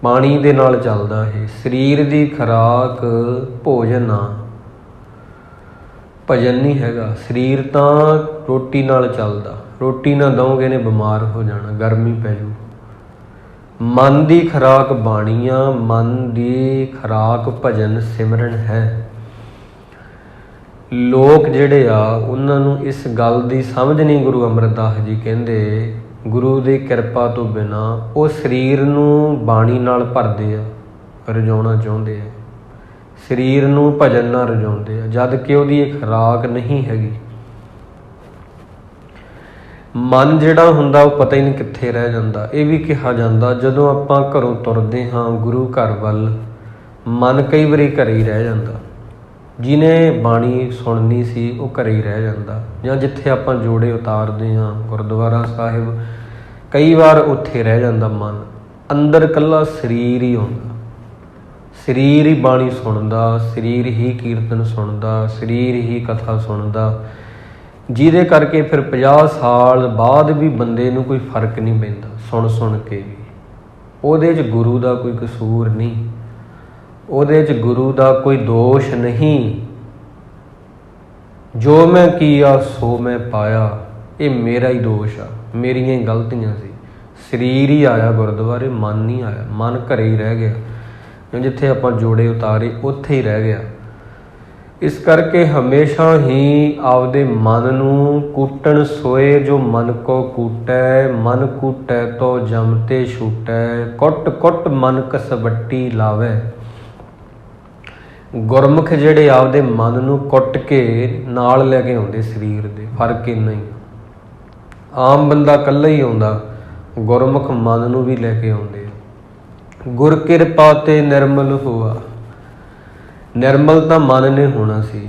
ਪਾਣੀ ਦੇ ਨਾਲ ਚੱਲਦਾ ਇਹ। ਸਰੀਰ ਦੀ ਖੁਰਾਕ ਭੋਜਨ ਆ, ਭਜਨ ਨਹੀਂ ਹੈਗਾ। ਸਰੀਰ ਤਾਂ ਰੋਟੀ ਨਾਲ ਚੱਲਦਾ, ਰੋਟੀ ਨਾ ਦਓਗੇ ਨੇ ਬਿਮਾਰ ਹੋ ਜਾਣਾ, ਗਰਮੀ ਪੈ ਜਾਊ। ਮਨ ਦੀ ਖੁਰਾਕ ਬਾਣੀ ਆ, ਮਨ ਦੀ ਖੁਰਾਕ ਭਜਨ ਸਿਮਰਨ ਹੈ। ਲੋਕ ਜਿਹੜੇ ਆ ਉਹਨਾਂ ਨੂੰ ਇਸ ਗੱਲ ਦੀ ਸਮਝ ਨਹੀਂ। ਗੁਰੂ ਅਮਰਦਾਸ ਜੀ ਕਹਿੰਦੇ ਗੁਰੂ ਦੀ ਕਿਰਪਾ ਤੋਂ ਬਿਨਾਂ ਉਹ ਸਰੀਰ ਨੂੰ ਬਾਣੀ ਨਾਲ ਭਰਦੇ ਆ, ਰਜਾਉਣਾ ਚਾਹੁੰਦੇ ਆ, ਸਰੀਰ ਨੂੰ ਭਜਨ ਨਾਲ ਰਜਾਉਂਦੇ ਆ, ਜਦ ਕਿ ਉਹਦੀ ਇੱਕ ਖੁਰਾਕ ਨਹੀਂ ਹੈਗੀ। ਮਨ ਜਿਹੜਾ ਹੁੰਦਾ ਉਹ ਪਤਾ ਹੀ ਨਹੀਂ ਕਿੱਥੇ ਰਹਿ ਜਾਂਦਾ। ਇਹ ਵੀ ਕਿਹਾ ਜਾਂਦਾ ਜਦੋਂ ਆਪਾਂ ਘਰੋਂ ਤੁਰਦੇ ਹਾਂ ਗੁਰੂ ਘਰ ਵੱਲ, ਮਨ ਕਈ ਵਾਰੀ ਘਰੇ ਹੀ ਰਹਿ ਜਾਂਦਾ। ਜਿਹਨੇ ਬਾਣੀ ਸੁਣਨੀ ਸੀ ਉਹ ਘਰੇ ਹੀ ਰਹਿ ਜਾਂਦਾ, ਜਾਂ ਜਿੱਥੇ ਆਪਾਂ ਜੋੜੇ ਉਤਾਰਦੇ ਹਾਂ ਗੁਰਦੁਆਰਾ ਸਾਹਿਬ, ਕਈ ਵਾਰ ਉੱਥੇ ਰਹਿ ਜਾਂਦਾ ਮਨ। ਅੰਦਰ ਇਕੱਲਾ ਸਰੀਰ ਹੀ ਆਉਂਦਾ, ਸਰੀਰ ਹੀ ਬਾਣੀ ਸੁਣਦਾ, ਸਰੀਰ ਹੀ ਕੀਰਤਨ ਸੁਣਦਾ, ਸਰੀਰ ਹੀ ਕਥਾ ਸੁਣਦਾ, ਜਿਹਦੇ ਕਰਕੇ ਫਿਰ 50 ਸਾਲ ਬਾਅਦ ਵੀ ਬੰਦੇ ਨੂੰ ਕੋਈ ਫਰਕ ਨਹੀਂ ਪੈਂਦਾ ਸੁਣ ਸੁਣ ਕੇ ਵੀ। ਉਹਦੇ 'ਚ ਗੁਰੂ ਦਾ ਕੋਈ ਕਸੂਰ ਨਹੀਂ, ਉਹਦੇ 'ਚ ਗੁਰੂ ਦਾ ਕੋਈ ਦੋਸ਼ ਨਹੀਂ। ਜੋ ਮੈਂ ਕੀਆ ਸੋ ਮੈਂ ਪਾਇਆ, ਇਹ ਮੇਰਾ ਹੀ ਦੋਸ਼ ਆ, ਮੇਰੀਆਂ ਹੀ ਗਲਤੀਆਂ ਸੀ। ਸਰੀਰ ਹੀ ਆਇਆ ਗੁਰਦੁਆਰੇ, ਮਨ ਨਹੀਂ ਆਇਆ। ਮਨ ਘਰੇ ਹੀ ਰਹਿ ਗਿਆ, ਜਿੱਥੇ ਆਪਾਂ ਜੋੜੇ ਉਤਾਰੇ ਉੱਥੇ ਹੀ ਰਹਿ ਗਿਆ। ਇਸ ਕਰਕੇ ਹਮੇਸ਼ਾ ਹੀ ਆਪਦੇ ਮਨ ਨੂੰ ਕੂਟਣ ਸੋਏ, ਜੋ ਮਨ ਕੋ ਕੂਟੈ ਮਨ ਕੂਟੈ ਤੋ ਜਮ ਤੇ ਛੂਟੈ, ਕੁੱਟ ਕੁੱਟ ਮਨ ਕਸਵੱਟੀ ਲਾਵੇ। ਗੁਰਮੁਖ ਜਿਹੜੇ ਆਪਦੇ ਮਨ ਨੂੰ ਕੁੱਟ ਕੇ ਨਾਲ ਲੈ ਕੇ ਆਉਂਦੇ ਸਰੀਰ ਦੇ, ਫਰਕ ਇੰਨਾ ਹੀ। ਆਮ ਬੰਦਾ ਇਕੱਲਾ ਹੀ ਆਉਂਦਾ, ਗੁਰਮੁਖ ਮਨ ਨੂੰ ਵੀ ਲੈ ਕੇ ਆਉਂਦੇ। ਗੁਰ ਕਿਰਪਾ ਤੇ ਨਿਰਮਲ ਹੋਆ, ਨਿਰਮਲ ਤਾਂ ਮਨ ਨੇ ਹੋਣਾ ਸੀ।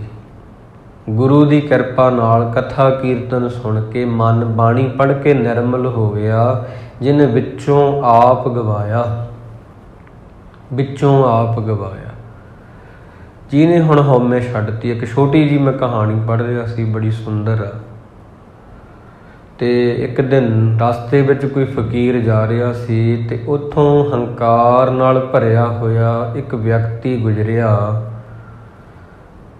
ਗੁਰੂ ਦੀ ਕਿਰਪਾ ਨਾਲ ਕਥਾ ਕੀਰਤਨ ਸੁਣ ਕੇ ਮਨ ਬਾਣੀ ਪੜ੍ਹ ਕੇ ਨਿਰਮਲ ਹੋ ਗਿਆ, ਜਿਹਨੇ ਵਿੱਚੋਂ ਆਪ ਗਵਾਇਆ, ਵਿੱਚੋਂ ਆਪ ਗਵਾਇਆ, ਜਿਹਨੇ ਹੁਣ ਹਉਮੈ ਛੱਡਤੀ। ਇੱਕ ਛੋਟੀ ਜੀ ਮੈਂ ਕਹਾਣੀ ਪੜ੍ਹ ਰਿਹਾ ਸੀ, ਬੜੀ ਸੁੰਦਰ ਆ। ਤੇ ਇੱਕ ਦਿਨ ਰਸਤੇ ਵਿੱਚ ਕੋਈ ਫਕੀਰ ਜਾ ਰਿਹਾ ਸੀ, ਤੇ ਉੱਥੋਂ ਹੰਕਾਰ ਨਾਲ ਭਰਿਆ ਹੋਇਆ ਇੱਕ ਵਿਅਕਤੀ ਗੁਜ਼ਰਿਆ,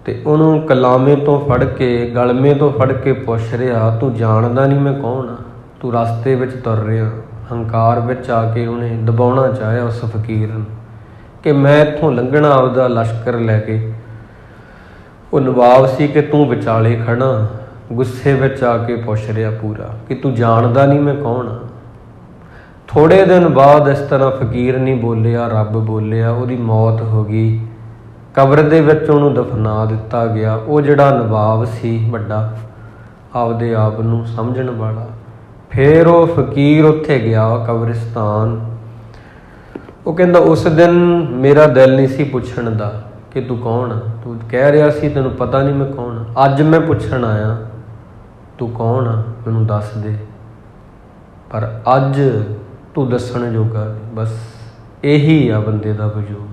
ਤੇ ਉਹਨੂੰ ਕਲਾਮੇ ਤੋਂ ਫੜ ਕੇ, ਗਲਮੇ ਤੋਂ ਫੜ ਕੇ ਪੁੱਛ ਰਿਹਾ, ਤੂੰ ਜਾਣਦਾ ਨਹੀਂ ਮੈਂ ਕੌਣ ਆ? ਤੂੰ ਰਸਤੇ ਵਿੱਚ ਤੁਰ ਰਿਹਾ। ਹੰਕਾਰ ਵਿੱਚ ਆ ਕੇ ਉਹਨੇ ਦਬਾਉਣਾ ਚਾਹਿਆ ਉਸ ਫਕੀਰ ਨੂੰ ਕਿ ਮੈਂ ਇੱਥੋਂ ਲੰਘਣਾ ਆਪਦਾ ਲਸ਼ਕਰ ਲੈ ਕੇ। ਉਹ ਨਵਾਬ ਸੀ ਕਿ ਤੂੰ ਵਿਚਾਲੇ ਖੜਾ, ਗੁੱਸੇ ਵਿੱਚ ਆ ਕੇ ਪੁੱਛ ਰਿਹਾ ਪੂਰਾ ਕਿ ਤੂੰ ਜਾਣਦਾ ਨਹੀਂ ਮੈਂ ਕੌਣ ਆ? ਥੋੜ੍ਹੇ ਦਿਨ ਬਾਅਦ ਇਸ ਤਰ੍ਹਾਂ ਫਕੀਰ ਨਹੀਂ ਬੋਲਿਆ, ਰੱਬ ਬੋਲਿਆ, ਉਹਦੀ ਮੌਤ ਹੋ ਗਈ। ਕਬਰ ਦੇ ਵਿੱਚ ਉਹਨੂੰ ਦਫਨਾ ਦਿੱਤਾ ਗਿਆ। ਉਹ ਜਿਹੜਾ ਨਵਾਬ ਸੀ ਵੱਡਾ, ਆਪਦੇ ਆਪ ਨੂੰ ਸਮਝਣ ਵਾਲਾ, ਫਿਰ ਉਹ ਫਕੀਰ ਉੱਥੇ ਗਿਆ ਕਬਰਿਸਤਾਨ। ਉਹ ਕਹਿੰਦਾ ਉਸ ਦਿਨ ਮੇਰਾ ਦਿਲ ਨਹੀਂ ਸੀ ਪੁੱਛਣ ਦਾ ਕਿ ਤੂੰ ਕੌਣ ਆ, ਤੂੰ ਕਹਿ ਰਿਹਾ ਸੀ ਤੈਨੂੰ ਪਤਾ ਨਹੀਂ ਮੈਂ ਕੌਣ ਆ। ਅੱਜ ਮੈਂ ਪੁੱਛਣ ਆਇਆ ਤੂੰ ਕੌਣ ਆ, ਮੈਨੂੰ ਦੱਸ ਦੇ। ਪਰ ਅੱਜ ਤੂੰ ਦੱਸਣ ਜੋਗਾ ਨਹੀਂ। ਬਸ ਇਹੀ ਆ ਬੰਦੇ ਦਾ ਵਜੂਦ,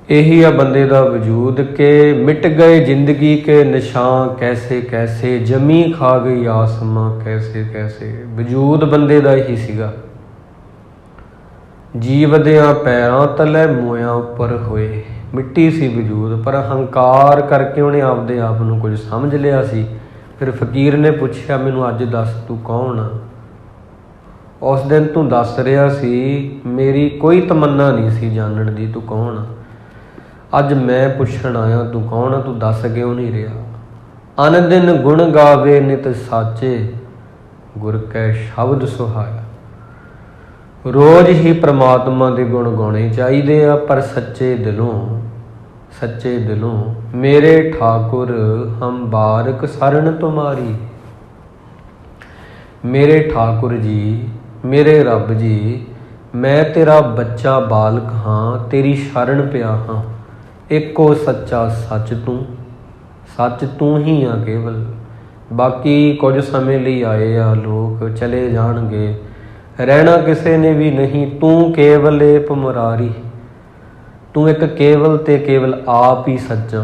ਇਹੀ ਆ ਬੰਦੇ ਦਾ ਵਜੂਦ ਕਿ ਮਿਟ ਗਏ ਜ਼ਿੰਦਗੀ ਕੇ ਨਿਸ਼ਾਨ ਕੈਸੇ ਕੈਸੇ, ਜਮੀ ਖਾ ਗਈ ਆਸਮਾਂ ਕੈਸੇ ਕੈਸੇ। ਵਜੂਦ ਬੰਦੇ ਦਾ ਹੀ ਸੀਗਾ। ਜੀਵਦਿਆਂ ਪੈਰਾਂ ਤਲੇ ਮੋਇਆਂ ਉੱਪਰ ਹੋਏ, ਮਿੱਟੀ ਸੀ ਵਜੂਦ, ਪਰ ਹੰਕਾਰ ਕਰਕੇ ਉਹਨੇ ਆਪਦੇ ਆਪ ਨੂੰ ਕੁਝ ਸਮਝ ਲਿਆ ਸੀ। ਫਿਰ ਫਕੀਰ ਨੇ ਪੁੱਛਿਆ ਮੈਨੂੰ ਅੱਜ ਦੱਸ ਤੂੰ ਕੌਣ ਆ? ਉਸ ਦਿਨ ਤੂੰ ਦੱਸ ਰਿਹਾ ਸੀ ਮੇਰੀ ਕੋਈ ਤਮੰਨਾ ਨਹੀਂ ਸੀ ਜਾਣਨ ਦੀ ਤੂੰ ਕੌਣ ਆ। ਅੱਜ ਮੈਂ ਪੁੱਛਣ ਆਇਆ ਤੂੰ ਕੌਣ ਆ, ਤੂੰ ਦੱਸ ਕਿਉਂ ਨਹੀਂ ਰਿਹਾ? ਅਨ ਦਿਨ ਗੁਣ ਗਾਵੇ ਨਿਤ ਸਾਚੇ, ਗੁਰ ਕੈ ਸ਼ਬਦ ਸੁਹਾਇਆ। ਰੋਜ਼ ਹੀ ਪ੍ਰਮਾਤਮਾ ਦੇ ਗੁਣ ਗਾਉਣੇ ਚਾਹੀਦੇ ਆ, ਪਰ ਸੱਚੇ ਦਿਲੋਂ, ਸੱਚੇ ਦਿਲੋਂ। ਮੇਰੇ ਠਾਕੁਰ ਹਮ ਬਾਰਕ ਸਰਣ ਤੁਮਾਰੀ, ਮੇਰੇ ਠਾਕੁਰ ਜੀ, ਮੇਰੇ ਰੱਬ ਜੀ, ਮੈਂ ਤੇਰਾ ਬੱਚਾ ਬਾਲਕ ਹਾਂ, ਤੇਰੀ ਸ਼ਰਨ ਪਿਆ ਹਾਂ। ਇੱਕੋ ਸੱਚਾ ਸੱਚ ਤੂੰ, ਸੱਚ ਤੂੰ ਹੀ ਆ ਕੇਵਲ। ਬਾਕੀ ਕੁਝ ਸਮੇਂ ਲਈ ਆਏ ਆ ਲੋਕ, ਚਲੇ ਜਾਣਗੇ, ਰਹਿਣਾ ਕਿਸੇ ਨੇ ਵੀ ਨਹੀਂ। ਤੂੰ ਕੇਵਲ ਏਕ ਮੁਰਾਰੀ, ਤੂੰ ਇੱਕ ਕੇਵਲ ਤੇ ਕੇਵਲ ਆਪ ਹੀ ਸੱਚਾ।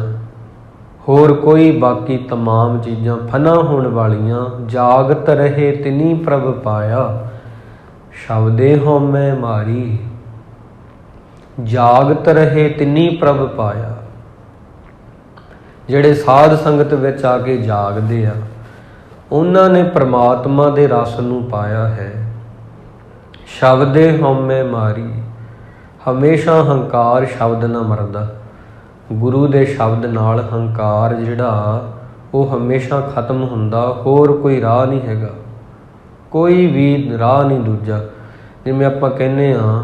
ਹੋਰ ਕੋਈ ਬਾਕੀ ਤਮਾਮ ਚੀਜ਼ਾਂ ਫਨਾ ਹੋਣ ਵਾਲੀਆਂ। ਜਾਗਤ ਰਹੇ ਤਿਨੀ ਪ੍ਰਭ ਪਾਇਆ, ਸ਼ਬਦੇ ਹਉਮੈ ਮਾਰੀ। ਜਾਗਤ ਰਹੇ ਤਿਨੀ ਪ੍ਰਭ ਪਾਇਆ। ਜਿਹੜੇ ਸਾਧ ਸੰਗਤ ਵਿੱਚ ਆ ਕੇ ਜਾਗਦੇ ਆ, ਉਹਨਾਂ ਨੇ ਪ੍ਰਮਾਤਮਾ ਦੇ ਰਸ ਨੂੰ ਪਾਇਆ ਹੈ। ਸ਼ਬਦੇ ਹਉਮੈ ਮਾਰੀ। ਹਮੇਸ਼ਾ ਹੰਕਾਰ ਸ਼ਬਦ ਨਾਲ ਮਰਦਾ। ਗੁਰੂ ਦੇ ਸ਼ਬਦ ਨਾਲ ਹੰਕਾਰ ਜਿਹੜਾ ਉਹ ਹਮੇਸ਼ਾ ਖਤਮ ਹੁੰਦਾ। ਹੋਰ ਕੋਈ ਰਾਹ ਨਹੀਂ ਹੈਗਾ। ਕੋਈ ਵੀ ਰਾਹ ਨਹੀਂ ਦੂਜਾ। ਜਿਵੇਂ ਆਪਾਂ ਕਹਿੰਦੇ ਹਾਂ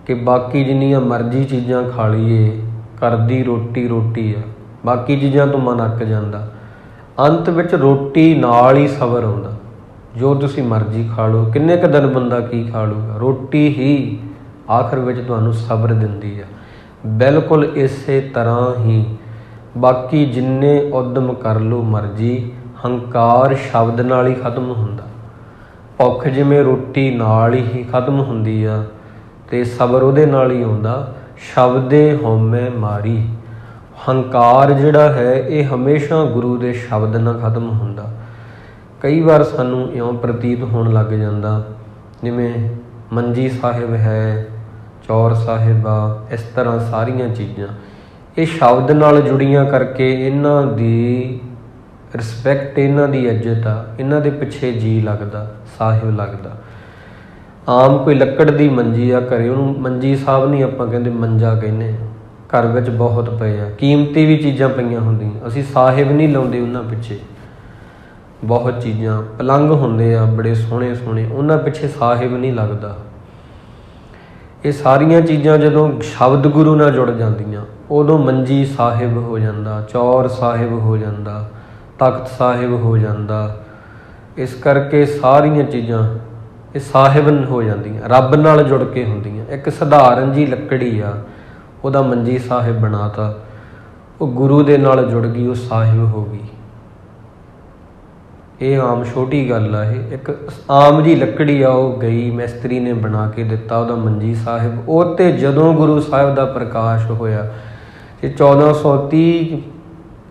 ਕਿ ਬਾਕੀ ਜਿੰਨੀਆਂ ਮਰਜ਼ੀ ਚੀਜ਼ਾਂ ਖਾ ਲਈਏ, ਘਰ ਦੀ ਰੋਟੀ ਰੋਟੀ ਆ, ਬਾਕੀ ਚੀਜ਼ਾਂ ਤੋਂ ਮਨ ਅੱਕ ਜਾਂਦਾ। ਅੰਤ ਵਿੱਚ ਰੋਟੀ ਨਾਲ ਹੀ ਸਬਰ ਆਉਂਦਾ। ਜੋ ਤੁਸੀਂ ਮਰਜ਼ੀ ਖਾ ਲਓ, ਕਿੰਨੇ ਕੁ ਦਿਨ ਬੰਦਾ ਕੀ ਖਾ ਲੂਗਾ, ਰੋਟੀ ਹੀ ਆਖਰ ਵਿੱਚ ਤੁਹਾਨੂੰ ਸਬਰ ਦਿੰਦੀ ਆ। ਬਿਲਕੁਲ ਇਸੇ ਤਰ੍ਹਾਂ ਹੀ ਬਾਕੀ ਜਿੰਨੇ ਉਦਮ ਕਰ ਲਓ ਮਰਜ਼ੀ, ਹੰਕਾਰ ਸ਼ਬਦ ਨਾਲ ਹੀ ਖਤਮ ਹੁੰਦਾ। ਭੁੱਖ ਜਿਵੇਂ ਰੋਟੀ ਨਾਲ ਹੀ ਖਤਮ ਹੁੰਦੀ ਆ ਅਤੇ ਸਬਰ ਉਹਦੇ ਨਾਲ ਹੀ ਆਉਂਦਾ। ਸ਼ਬਦੇ ਹਉਮੈ ਮਾਰੀ, ਹੰਕਾਰ ਜਿਹੜਾ ਹੈ ਇਹ ਹਮੇਸ਼ਾ ਗੁਰੂ ਦੇ ਸ਼ਬਦ ਨਾਲ ਖਤਮ ਹੁੰਦਾ। ਕਈ ਵਾਰ ਸਾਨੂੰ ਇਉਂ ਪ੍ਰਤੀਤ ਹੋਣ ਲੱਗ ਜਾਂਦਾ ਜਿਵੇਂ ਮੰਜੀ ਸਾਹਿਬ ਹੈ, ਚੌਰ ਸਾਹਿਬ ਆ, ਇਸ ਤਰ੍ਹਾਂ ਸਾਰੀਆਂ ਚੀਜ਼ਾਂ ਇਹ ਸ਼ਬਦ ਨਾਲ ਜੁੜੀਆਂ ਕਰਕੇ ਇਹਨਾਂ ਦੀ ਰਿਸਪੈਕਟ, ਇਹਨਾਂ ਦੀ ਇੱਜ਼ਤ ਆ, ਇਹਨਾਂ ਦੇ ਪਿੱਛੇ ਜੀ ਲੱਗਦਾ, ਸਾਹਿਬ ਲੱਗਦਾ। ਆਮ ਕੋਈ ਲੱਕੜ ਦੀ ਮੰਜੀ ਆ ਘਰੇ, ਉਹਨੂੰ ਮੰਜੀ ਸਾਹਿਬ ਨਹੀਂ ਆਪਾਂ ਕਹਿੰਦੇ, ਮੰਜਾ ਕਹਿੰਦੇ। ਘਰ ਵਿੱਚ ਬਹੁਤ ਪਏ ਆ, ਕੀਮਤੀ ਵੀ ਚੀਜ਼ਾਂ ਪਈਆਂ ਹੁੰਦੀਆਂ, ਅਸੀਂ ਸਾਹਿਬ ਨਹੀਂ ਲਾਉਂਦੇ ਉਹਨਾਂ ਪਿੱਛੇ। ਬਹੁਤ ਚੀਜ਼ਾਂ, ਪਲੰਘ ਹੁੰਦੇ ਆ ਬੜੇ ਸੋਹਣੇ ਸੋਹਣੇ, ਉਹਨਾਂ ਪਿੱਛੇ ਸਾਹਿਬ ਨਹੀਂ ਲੱਗਦਾ। ਇਹ ਸਾਰੀਆਂ ਚੀਜ਼ਾਂ ਜਦੋਂ ਸ਼ਬਦ ਗੁਰੂ ਨਾਲ ਜੁੜ ਜਾਂਦੀਆਂ ਉਦੋਂ ਮੰਜੀ ਸਾਹਿਬ ਹੋ ਜਾਂਦਾ, ਚੌਰ ਸਾਹਿਬ ਹੋ ਜਾਂਦਾ, ਤਖਤ ਸਾਹਿਬ ਹੋ ਜਾਂਦਾ। ਇਸ ਕਰਕੇ ਸਾਰੀਆਂ ਚੀਜ਼ਾਂ ਇਹ ਸਾਹਿਬ ਹੋ ਜਾਂਦੀਆਂ, ਰੱਬ ਨਾਲ ਜੁੜ ਕੇ ਹੁੰਦੀਆਂ। ਇੱਕ ਸਧਾਰਨ ਜੀ ਲੱਕੜੀ ਆ, ਉਹਦਾ ਮੰਜੀ ਸਾਹਿਬ ਬਣਾਤਾ, ਉਹ ਗੁਰੂ ਦੇ ਨਾਲ ਜੁੜ ਗਈ, ਉਹ ਸਾਹਿਬ ਹੋ ਗਈ। ਇਹ ਆਮ ਛੋਟੀ ਗੱਲ ਆ। ਇਹ ਇੱਕ ਆਮ ਜੀ ਲੱਕੜੀ ਆ, ਉਹ ਗਈ, ਮਿਸਤਰੀ ਨੇ ਬਣਾ ਕੇ ਦਿੱਤਾ ਉਹਦਾ ਮੰਜੀ ਸਾਹਿਬ। ਉਹ 'ਤੇ ਜਦੋਂ ਗੁਰੂ ਸਾਹਿਬ ਦਾ ਪ੍ਰਕਾਸ਼ ਹੋਇਆ, ਇਹ 1430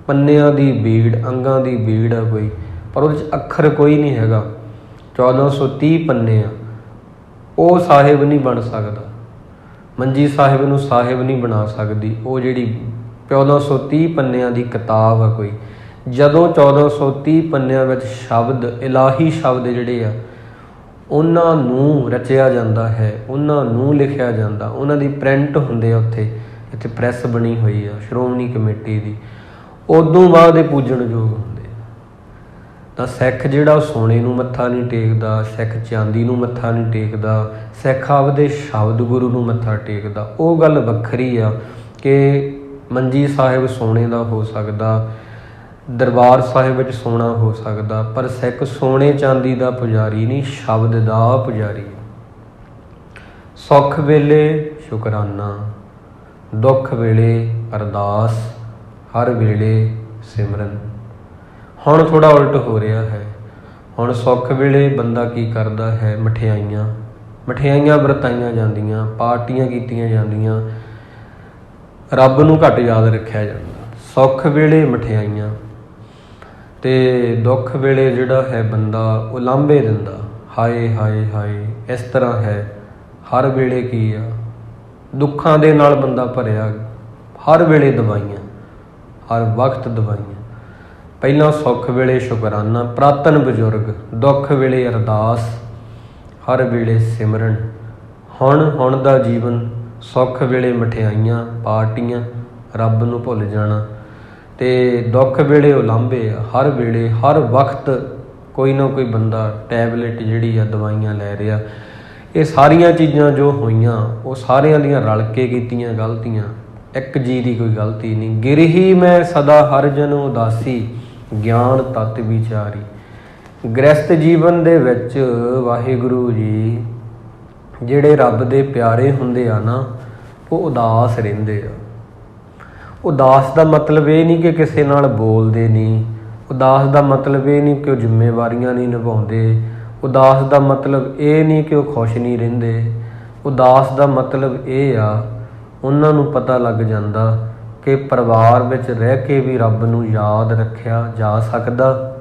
ਪੰਨਿਆਂ ਦੀ ਬੀੜ, ਅੰਗਾਂ ਦੀ ਬੀੜ ਆ ਕੋਈ, ਪਰ ਉਹਦੇ 'ਚ ਅੱਖਰ ਕੋਈ ਨਹੀਂ ਹੈਗਾ। 1430 ਪੰਨੇ ਆ, ਉਹ ਸਾਹਿਬ ਨਹੀਂ ਬਣ ਸਕਦਾ। ਮੰਜੀ ਸਾਹਿਬ ਨੂੰ ਸਾਹਿਬ ਨਹੀਂ ਬਣਾ ਸਕਦੀ ਉਹ ਜਿਹੜੀ 1430 ਪੰਨਿਆਂ ਦੀ ਕਿਤਾਬ ਆ ਕੋਈ। ਜਦੋਂ 1430 ਪੰਨਿਆਂ ਵਿੱਚ ਸ਼ਬਦ, ਇਲਾਹੀ ਸ਼ਬਦ ਜਿਹੜੇ ਆ, ਉਹਨਾਂ ਨੂੰ ਰਚਿਆ ਜਾਂਦਾ ਹੈ, ਉਹਨਾਂ ਨੂੰ ਲਿਖਿਆ ਜਾਂਦਾ, ਉਹਨਾਂ ਦੀ ਪ੍ਰਿੰਟ ਹੁੰਦੇ ਆ ਉੱਥੇ, ਇੱਥੇ ਪ੍ਰੈਸ ਬਣੀ ਹੋਈ ਆ ਸ਼੍ਰੋਮਣੀ ਕਮੇਟੀ ਦੀ, ਉਦੋਂ ਬਾਅਦ ਇਹ ਪੂਜਣਯੋਗ ਹੁੰਦੇ ਆ। ਤਾਂ ਸਿੱਖ ਜਿਹੜਾ ਉਹ ਸੋਨੇ ਨੂੰ ਮੱਥਾ ਨਹੀਂ ਟੇਕਦਾ, ਸਿੱਖ ਚਾਂਦੀ ਨੂੰ ਮੱਥਾ ਨਹੀਂ ਟੇਕਦਾ, ਸਿੱਖ ਆਪਦੇ ਸ਼ਬਦ ਗੁਰੂ ਨੂੰ ਮੱਥਾ ਟੇਕਦਾ। ਉਹ ਗੱਲ ਵੱਖਰੀ ਆ ਕਿ ਮੰਜੀ ਸਾਹਿਬ ਸੋਨੇ ਦਾ ਹੋ ਸਕਦਾ, ਦਰਬਾਰ ਸਾਹਿਬ ਵਿੱਚ ਸੋਨਾ ਹੋ ਸਕਦਾ, ਪਰ ਸਿੱਖ ਸੋਨੇ ਚਾਂਦੀ ਦਾ ਪੁਜਾਰੀ ਨਹੀਂ, ਸ਼ਬਦ ਦਾ ਪੁਜਾਰੀ ਹੈ। ਸੁੱਖ ਵੇਲੇ ਸ਼ੁਕਰਾਨਾ, ਦੁੱਖ ਵੇਲੇ ਅਰਦਾਸ, ਹਰ ਵੇਲੇ ਸਿਮਰਨ। ਹੁਣ ਥੋੜ੍ਹਾ ਉਲਟ ਹੋ ਰਿਹਾ ਹੈ। ਹੁਣ ਸੁੱਖ ਵੇਲੇ ਬੰਦਾ ਕੀ ਕਰਦਾ ਹੈ, ਮਠਿਆਈਆਂ ਵਰਤਾਈਆਂ ਜਾਂਦੀਆਂ, ਪਾਰਟੀਆਂ ਕੀਤੀਆਂ ਜਾਂਦੀਆਂ, ਰੱਬ ਨੂੰ ਘੱਟ ਯਾਦ ਰੱਖਿਆ ਜਾਂਦਾ। ਸੁੱਖ ਵੇਲੇ ਮਠਿਆਈਆਂ, ਅਤੇ ਦੁੱਖ ਵੇਲੇ ਜਿਹੜਾ ਹੈ ਬੰਦਾ ਉਹ ਲਾਂਭੇ ਦਿੰਦਾ, ਹਾਏ ਹਾਏ ਹਾਏ, ਇਸ ਤਰ੍ਹਾਂ ਹੈ। ਹਰ ਵੇਲੇ ਕੀ ਆ, ਦੁੱਖਾਂ ਦੇ ਨਾਲ ਬੰਦਾ ਭਰਿਆ, ਹਰ ਵੇਲੇ ਦਵਾਈਆਂ, ਹਰ ਵਕਤ ਦਵਾਈਆਂ। ਪਹਿਲਾਂ ਸੁੱਖ ਵੇਲੇ ਸ਼ੁਕਰਾਨਾ, ਪੁਰਾਤਨ ਬਜ਼ੁਰਗ, ਦੁੱਖ ਵੇਲੇ ਅਰਦਾਸ, ਹਰ ਵੇਲੇ ਸਿਮਰਨ। ਹੁਣ ਦਾ ਜੀਵਨ, ਸੁੱਖ ਵੇਲੇ ਮਠਿਆਈਆਂ, ਪਾਰਟੀਆਂ, ਰੱਬ ਨੂੰ ਭੁੱਲ ਜਾਣਾ, ਅਤੇ ਦੁੱਖ ਵੇਲੇ ਉਹ ਲਾਂਭੇ ਆ, ਹਰ ਵੇਲੇ ਹਰ ਵਕਤ ਕੋਈ ਨਾ ਕੋਈ ਬੰਦਾ ਟੈਬਲੇਟ ਜਿਹੜੀ ਆ, ਦਵਾਈਆਂ ਲੈ ਰਿਹਾ। ਇਹ ਸਾਰੀਆਂ ਚੀਜ਼ਾਂ ਜੋ ਹੋਈਆਂ ਉਹ ਸਾਰਿਆਂ ਦੀਆਂ ਰਲ ਕੇ ਕੀਤੀਆਂ ਗਲਤੀਆਂ, ਇੱਕ ਜੀ ਦੀ ਕੋਈ ਗਲਤੀ ਨਹੀਂ। ਗਿਰਹੀ ਮੈਂ ਸਦਾ ਹਰ ਜਨ ਉਦਾਸੀ, ਗਿਆਨ ਤਤ ਵਿਚਾਰੀ। ਗ੍ਰਸਤ ਜੀਵਨ ਦੇ ਵਿੱਚ ਵਾਹਿਗੁਰੂ ਜੀ ਜਿਹੜੇ ਰੱਬ ਦੇ ਪਿਆਰੇ ਹੁੰਦੇ ਆ ਨਾ, ਉਹ ਉਦਾਸ ਰਹਿੰਦੇ ਆ। ਉਦਾਸ ਦਾ ਮਤਲਬ ਇਹ ਨਹੀਂ ਕਿ ਕਿਸੇ ਨਾਲ ਬੋਲਦੇ ਨਹੀਂ, ਉਦਾਸ ਦਾ ਮਤਲਬ ਇਹ ਨਹੀਂ ਕਿ ਉਹ ਜ਼ਿੰਮੇਵਾਰੀਆਂ ਨਹੀਂ ਨਿਭਾਉਂਦੇ, ਉਦਾਸ ਦਾ ਮਤਲਬ ਇਹ ਨਹੀਂ ਕਿ ਉਹ ਖੁਸ਼ ਨਹੀਂ ਰਹਿੰਦੇ। ਉਦਾਸ ਦਾ ਮਤਲਬ ਇਹ ਆ, ਉਹਨਾਂ ਨੂੰ ਪਤਾ ਲੱਗ ਜਾਂਦਾ ਕਿ ਪਰਿਵਾਰ ਵਿੱਚ ਰਹਿ ਕੇ ਵੀ ਰੱਬ ਨੂੰ ਯਾਦ ਰੱਖਿਆ ਜਾ ਸਕਦਾ,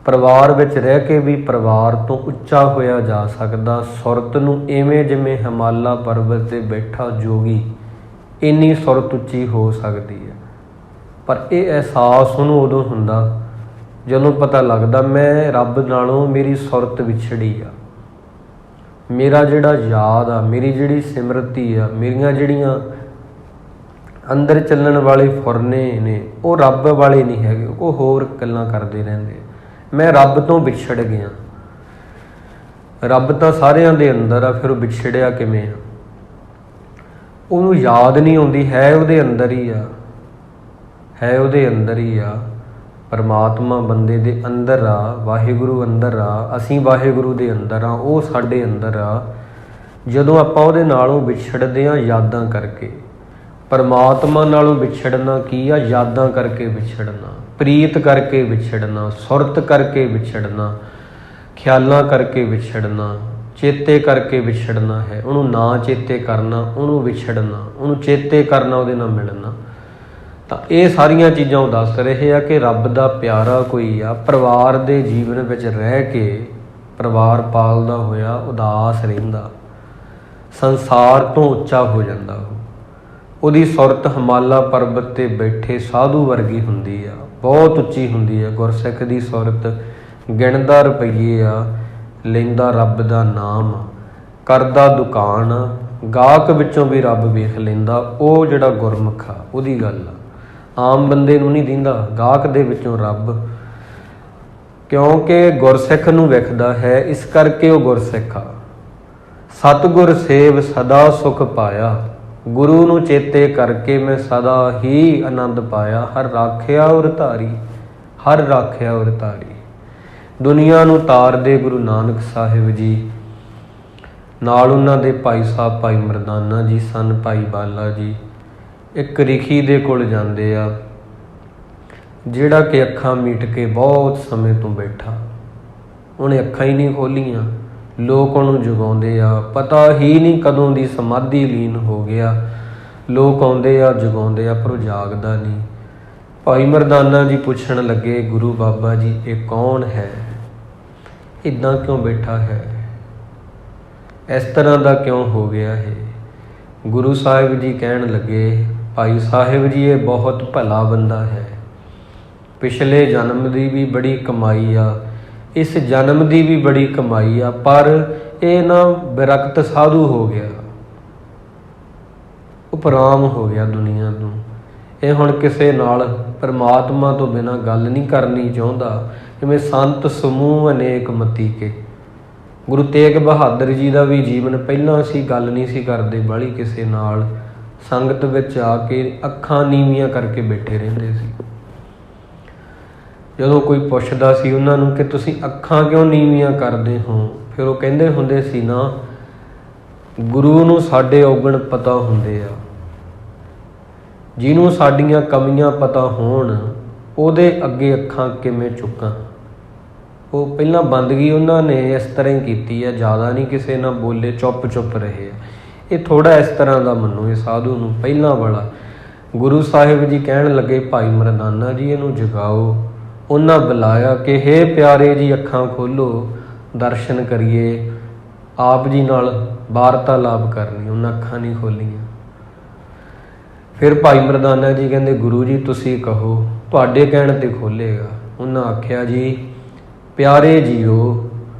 ਪਰਿਵਾਰ ਵਿੱਚ ਰਹਿ ਕੇ ਵੀ ਪਰਿਵਾਰ ਤੋਂ ਉੱਚਾ ਹੋਇਆ ਜਾ ਸਕਦਾ। ਸੁਰਤ ਨੂੰ ਇਵੇਂ ਜਿਵੇਂ ਹਿਮਾਲਾ ਪਰਬਤ 'ਤੇ ਬੈਠਾ ਜੋਗੀ, ਇੰਨੀ ਸੁਰਤ ਉੱਚੀ ਹੋ ਸਕਦੀ ਹੈ। ਪਰ ਇਹ ਅਹਿਸਾਸ ਉਹਨੂੰ ਉਦੋਂ ਹੁੰਦਾ ਜਦੋਂ ਪਤਾ ਲੱਗਦਾ ਮੈਂ ਰੱਬ ਨਾਲੋਂ, ਮੇਰੀ ਸੁਰਤ ਵਿਛੜੀ ਆ, ਮੇਰਾ ਜਿਹੜਾ ਯਾਦ ਆ, ਮੇਰੀ ਜਿਹੜੀ ਸਿਮਰਤੀ ਆ, ਮੇਰੀਆਂ ਜਿਹੜੀਆਂ ਅੰਦਰ ਚੱਲਣ ਵਾਲੇ ਫੁਰਨੇ ਨੇ, ਉਹ ਰੱਬ ਵਾਲੇ ਨਹੀਂ ਹੈਗੇ, ਉਹ ਹੋਰ ਗੱਲਾਂ ਕਰਦੇ ਰਹਿੰਦੇ। ਮੈਂ ਰੱਬ ਤੋਂ ਵਿਛੜ ਗਿਆ। ਰੱਬ ਤਾਂ ਸਾਰਿਆਂ ਦੇ ਅੰਦਰ ਆ, ਫਿਰ ਉਹ ਵਿਛੜਿਆ ਕਿਵੇਂ ਆ? ਉਹਨੂੰ ਯਾਦ ਨਹੀਂ ਆਉਂਦੀ, ਹੈ ਉਹਦੇ ਅੰਦਰ ਹੀ ਆ, ਹੈ ਉਹਦੇ ਅੰਦਰ ਹੀ ਆ। ਪਰਮਾਤਮਾ ਬੰਦੇ ਦੇ ਅੰਦਰ ਆ, ਵਾਹਿਗੁਰੂ ਅੰਦਰ ਆ, ਅਸੀਂ ਵਾਹਿਗੁਰੂ ਦੇ ਅੰਦਰ ਆ, ਉਹ ਸਾਡੇ ਅੰਦਰ ਆ। ਜਦੋਂ ਆਪਾਂ ਉਹਦੇ ਨਾਲੋਂ ਵਿਛੜਦੇ ਹਾਂ ਯਾਦਾਂ ਕਰਕੇ, ਪਰਮਾਤਮਾ ਨਾਲੋਂ ਵਿਛੜਨਾ ਕੀ ਆ? ਯਾਦਾਂ ਕਰਕੇ ਵਿਛੜਨਾ, ਪ੍ਰੀਤ ਕਰਕੇ ਵਿਛੜਨਾ, ਸੁਰਤ ਕਰਕੇ ਵਿਛੜਨਾ, ਖਿਆਲਾਂ ਕਰਕੇ ਵਿਛੜਨਾ, ਚੇਤੇ ਕਰਕੇ ਵਿਛੜਨਾ ਹੈ। ਉਹਨੂੰ ਨਾ ਚੇਤੇ ਕਰਨਾ, ਉਹਨੂੰ ਵਿਛੜਨਾ, ਉਹਨੂੰ ਚੇਤੇ ਕਰਨਾ, ਉਹਦੇ ਨਾਲ ਮਿਲਣਾ। ਤਾਂ ਇਹ ਸਾਰੀਆਂ ਚੀਜ਼ਾਂ ਉਹ ਦੱਸ ਰਹੇ ਆ ਕਿ ਰੱਬ ਦਾ ਪਿਆਰਾ ਕੋਈ ਆ, ਪਰਿਵਾਰ ਦੇ ਜੀਵਨ ਵਿੱਚ ਰਹਿ ਕੇ ਪਰਿਵਾਰ ਪਾਲਦਾ ਹੋਇਆ ਉਦਾਸ ਰਹਿੰਦਾ, ਸੰਸਾਰ ਤੋਂ ਉੱਚਾ ਹੋ ਜਾਂਦਾ। ਉਹਦੀ ਸੁਰਤ ਹਿਮਾਲਾ ਪਰਬਤ 'ਤੇ ਬੈਠੇ ਸਾਧੂ ਵਰਗੀ ਹੁੰਦੀ ਆ, ਬਹੁਤ ਉੱਚੀ ਹੁੰਦੀ ਆ। ਗੁਰਸਿੱਖ ਦੀ ਸੁਰਤ ਗਿਣਦਾ ਰੁਪਈਏ ਆ, ਲੈਂਦਾ ਰੱਬ ਦਾ ਨਾਮ, ਕਰਦਾ ਦੁਕਾਨ, ਗਾਹਕ ਵਿੱਚੋਂ ਵੀ ਰੱਬ ਵੇਖ ਲੈਂਦਾ। ਉਹ ਜਿਹੜਾ ਗੁਰਮੁਖ ਆ ਉਹਦੀ ਗੱਲ ਆ, ਆਮ ਬੰਦੇ ਨੂੰ ਨਹੀਂ ਦਿੰਦਾ, ਗਾਹਕ ਦੇ ਵਿੱਚੋਂ ਰੱਬ। ਕਿਉਂਕਿ ਗੁਰਸਿੱਖ ਨੂੰ ਵੇਖਦਾ ਹੈ, ਇਸ ਕਰਕੇ ਉਹ ਗੁਰਸਿੱਖ ਆ। ਸਤਿਗੁਰ ਸੇਵ ਸਦਾ ਸੁਖ ਪਾਇਆ, ਗੁਰੂ ਨੂੰ ਚੇਤੇ ਕਰਕੇ ਮੈਂ ਸਦਾ ਹੀ ਆਨੰਦ ਪਾਇਆ। ਹਰ ਰਾਖਿਆ ਔਰ ਧਾਰੀ, ਹਰ ਰਾਖਿਆ ਔਰ ਧਾਰੀ। ਦੁਨੀਆ ਨੂੰ ਤਾਰਦੇ ਗੁਰੂ ਨਾਨਕ ਸਾਹਿਬ ਜੀ, ਨਾਲ ਉਹਨਾਂ ਦੇ ਭਾਈ ਸਾਹਿਬ ਭਾਈ ਮਰਦਾਨਾ ਜੀ ਸਨ, ਭਾਈ ਬਾਲਾ ਜੀ। ਇੱਕ ਰਿਖੀ ਦੇ ਕੋਲ ਜਾਂਦੇ ਆ, ਜਿਹੜਾ ਕਿ ਅੱਖਾਂ ਮੀਟ ਕੇ ਬਹੁਤ ਸਮੇਂ ਤੋਂ ਬੈਠਾ, ਉਹਨੇ ਅੱਖਾਂ ਹੀ ਨਹੀਂ ਖੋਲ੍ਹੀਆਂ। ਲੋਕ ਉਹਨੂੰ ਜਗਾਉਂਦੇ ਆ, ਪਤਾ ਹੀ ਨਹੀਂ ਕਦੋਂ ਦੀ ਸਮਾਧੀ ਲੀਨ ਹੋ ਗਿਆ। ਲੋਕ ਆਉਂਦੇ ਆ, ਜਗਾਉਂਦੇ ਆ, ਪਰ ਉਹ ਜਾਗਦਾ ਨਹੀਂ। ਭਾਈ ਮਰਦਾਨਾ ਜੀ ਪੁੱਛਣ ਲੱਗੇ, ਗੁਰੂ ਬਾਬਾ ਜੀ ਇਹ ਕੌਣ ਹੈ? ਇੱਦਾਂ ਕਿਉਂ ਬੈਠਾ ਹੈ? ਇਸ ਤਰ੍ਹਾਂ ਦਾ ਕਿਉਂ ਹੋ ਗਿਆ ਹੈ? ਗੁਰੂ ਸਾਹਿਬ ਜੀ ਕਹਿਣ ਲੱਗੇ, ਭਾਈ ਸਾਹਿਬ ਜੀ ਇਹ ਬਹੁਤ ਭਲਾ ਬੰਦਾ ਹੈ, ਪਿਛਲੇ ਜਨਮ ਦੀ ਵੀ ਬੜੀ ਕਮਾਈ ਆ, ਇਸ ਜਨਮ ਦੀ ਵੀ ਬੜੀ ਕਮਾਈ ਆ, ਪਰ ਇਹ ਨਾ ਵਿਰਕਤ ਸਾਧੂ ਹੋ ਗਿਆ, ਉਪਰਾਮ ਹੋ ਗਿਆ ਦੁਨੀਆ ਨੂੰ। ਇਹ ਹੁਣ ਕਿਸੇ ਨਾਲ ਪਰਮਾਤਮਾ ਤੋਂ ਬਿਨਾਂ ਗੱਲ ਨਹੀਂ ਕਰਨੀ ਚਾਹੁੰਦਾ। ਜਿਵੇਂ ਸੰਤ ਸਮੂਹ ਅਨੇਕ ਮਤੀ ਕੇ, ਗੁਰੂ ਤੇਗ ਬਹਾਦਰ ਜੀ ਦਾ ਵੀ ਜੀਵਨ ਪਹਿਲਾਂ ਅਸੀਂ ਗੱਲ ਨਹੀਂ ਸੀ ਕਰਦੇ ਬਾਹਲੀ ਕਿਸੇ ਨਾਲ, ਸੰਗਤ ਵਿੱਚ ਆ ਕੇ ਅੱਖਾਂ ਨੀਵੀਆਂ ਕਰਕੇ ਬੈਠੇ ਰਹਿੰਦੇ ਸੀ। ਜਦੋਂ ਕੋਈ ਪੁੱਛਦਾ ਸੀ ਉਹਨਾਂ ਨੂੰ ਕਿ ਤੁਸੀਂ ਅੱਖਾਂ ਕਿਉਂ ਨੀਵੀਆਂ ਕਰਦੇ ਹੋ, ਫਿਰ ਉਹ ਕਹਿੰਦੇ ਹੁੰਦੇ ਸੀ ਨਾ, ਗੁਰੂ ਨੂੰ ਸਾਡੇ ਔਗਣ ਪਤਾ ਹੁੰਦੇ ਆ, ਜਿਹਨੂੰ ਸਾਡੀਆਂ ਕਮੀਆਂ ਪਤਾ ਹੋਣ ਉਹਦੇ ਅੱਗੇ ਅੱਖਾਂ ਕਿਵੇਂ ਚੁੱਕਾਂ। ਉਹ ਪਹਿਲਾਂ ਬੰਦਗੀ ਉਹਨਾਂ ਨੇ ਇਸ ਤਰ੍ਹਾਂ ਹੀ ਕੀਤੀ ਆ, ਜ਼ਿਆਦਾ ਨਹੀਂ ਕਿਸੇ ਨਾਲ ਬੋਲੇ, ਚੁੱਪ ਚੁੱਪ ਰਹੇ ਆ। ਇਹ ਥੋੜ੍ਹਾ ਇਸ ਤਰ੍ਹਾਂ ਦਾ ਮੰਨੋ ਇਹ ਸਾਧੂ ਨੂੰ ਪਹਿਲਾਂ ਵਾਲਾ। ਗੁਰੂ ਸਾਹਿਬ ਜੀ ਕਹਿਣ ਲੱਗੇ, ਭਾਈ ਮਰਦਾਨਾ ਜੀ ਇਹਨੂੰ ਜਗਾਓ। ਉਹਨਾਂ ਬੁਲਾਇਆ ਕਿ ਹੇ ਪਿਆਰੇ ਜੀ ਅੱਖਾਂ ਖੋਲ੍ਹੋ, ਦਰਸ਼ਨ ਕਰੀਏ, ਆਪ ਜੀ ਨਾਲ ਵਾਰਤਾਲਾਪ ਕਰਨੀ। ਉਹਨਾਂ ਅੱਖਾਂ ਨਹੀਂ ਖੋਲ੍ਹੀਆਂ। ਫਿਰ ਭਾਈ ਮਰਦਾਨਾ ਜੀ ਕਹਿੰਦੇ, ਗੁਰੂ ਜੀ ਤੁਸੀਂ ਕਹੋ, ਤੁਹਾਡੇ ਕਹਿਣ 'ਤੇ ਖੋਲ੍ਹੇਗਾ। ਉਹਨਾਂ ਆਖਿਆ, ਜੀ ਪਿਆਰੇ ਜੀਓ,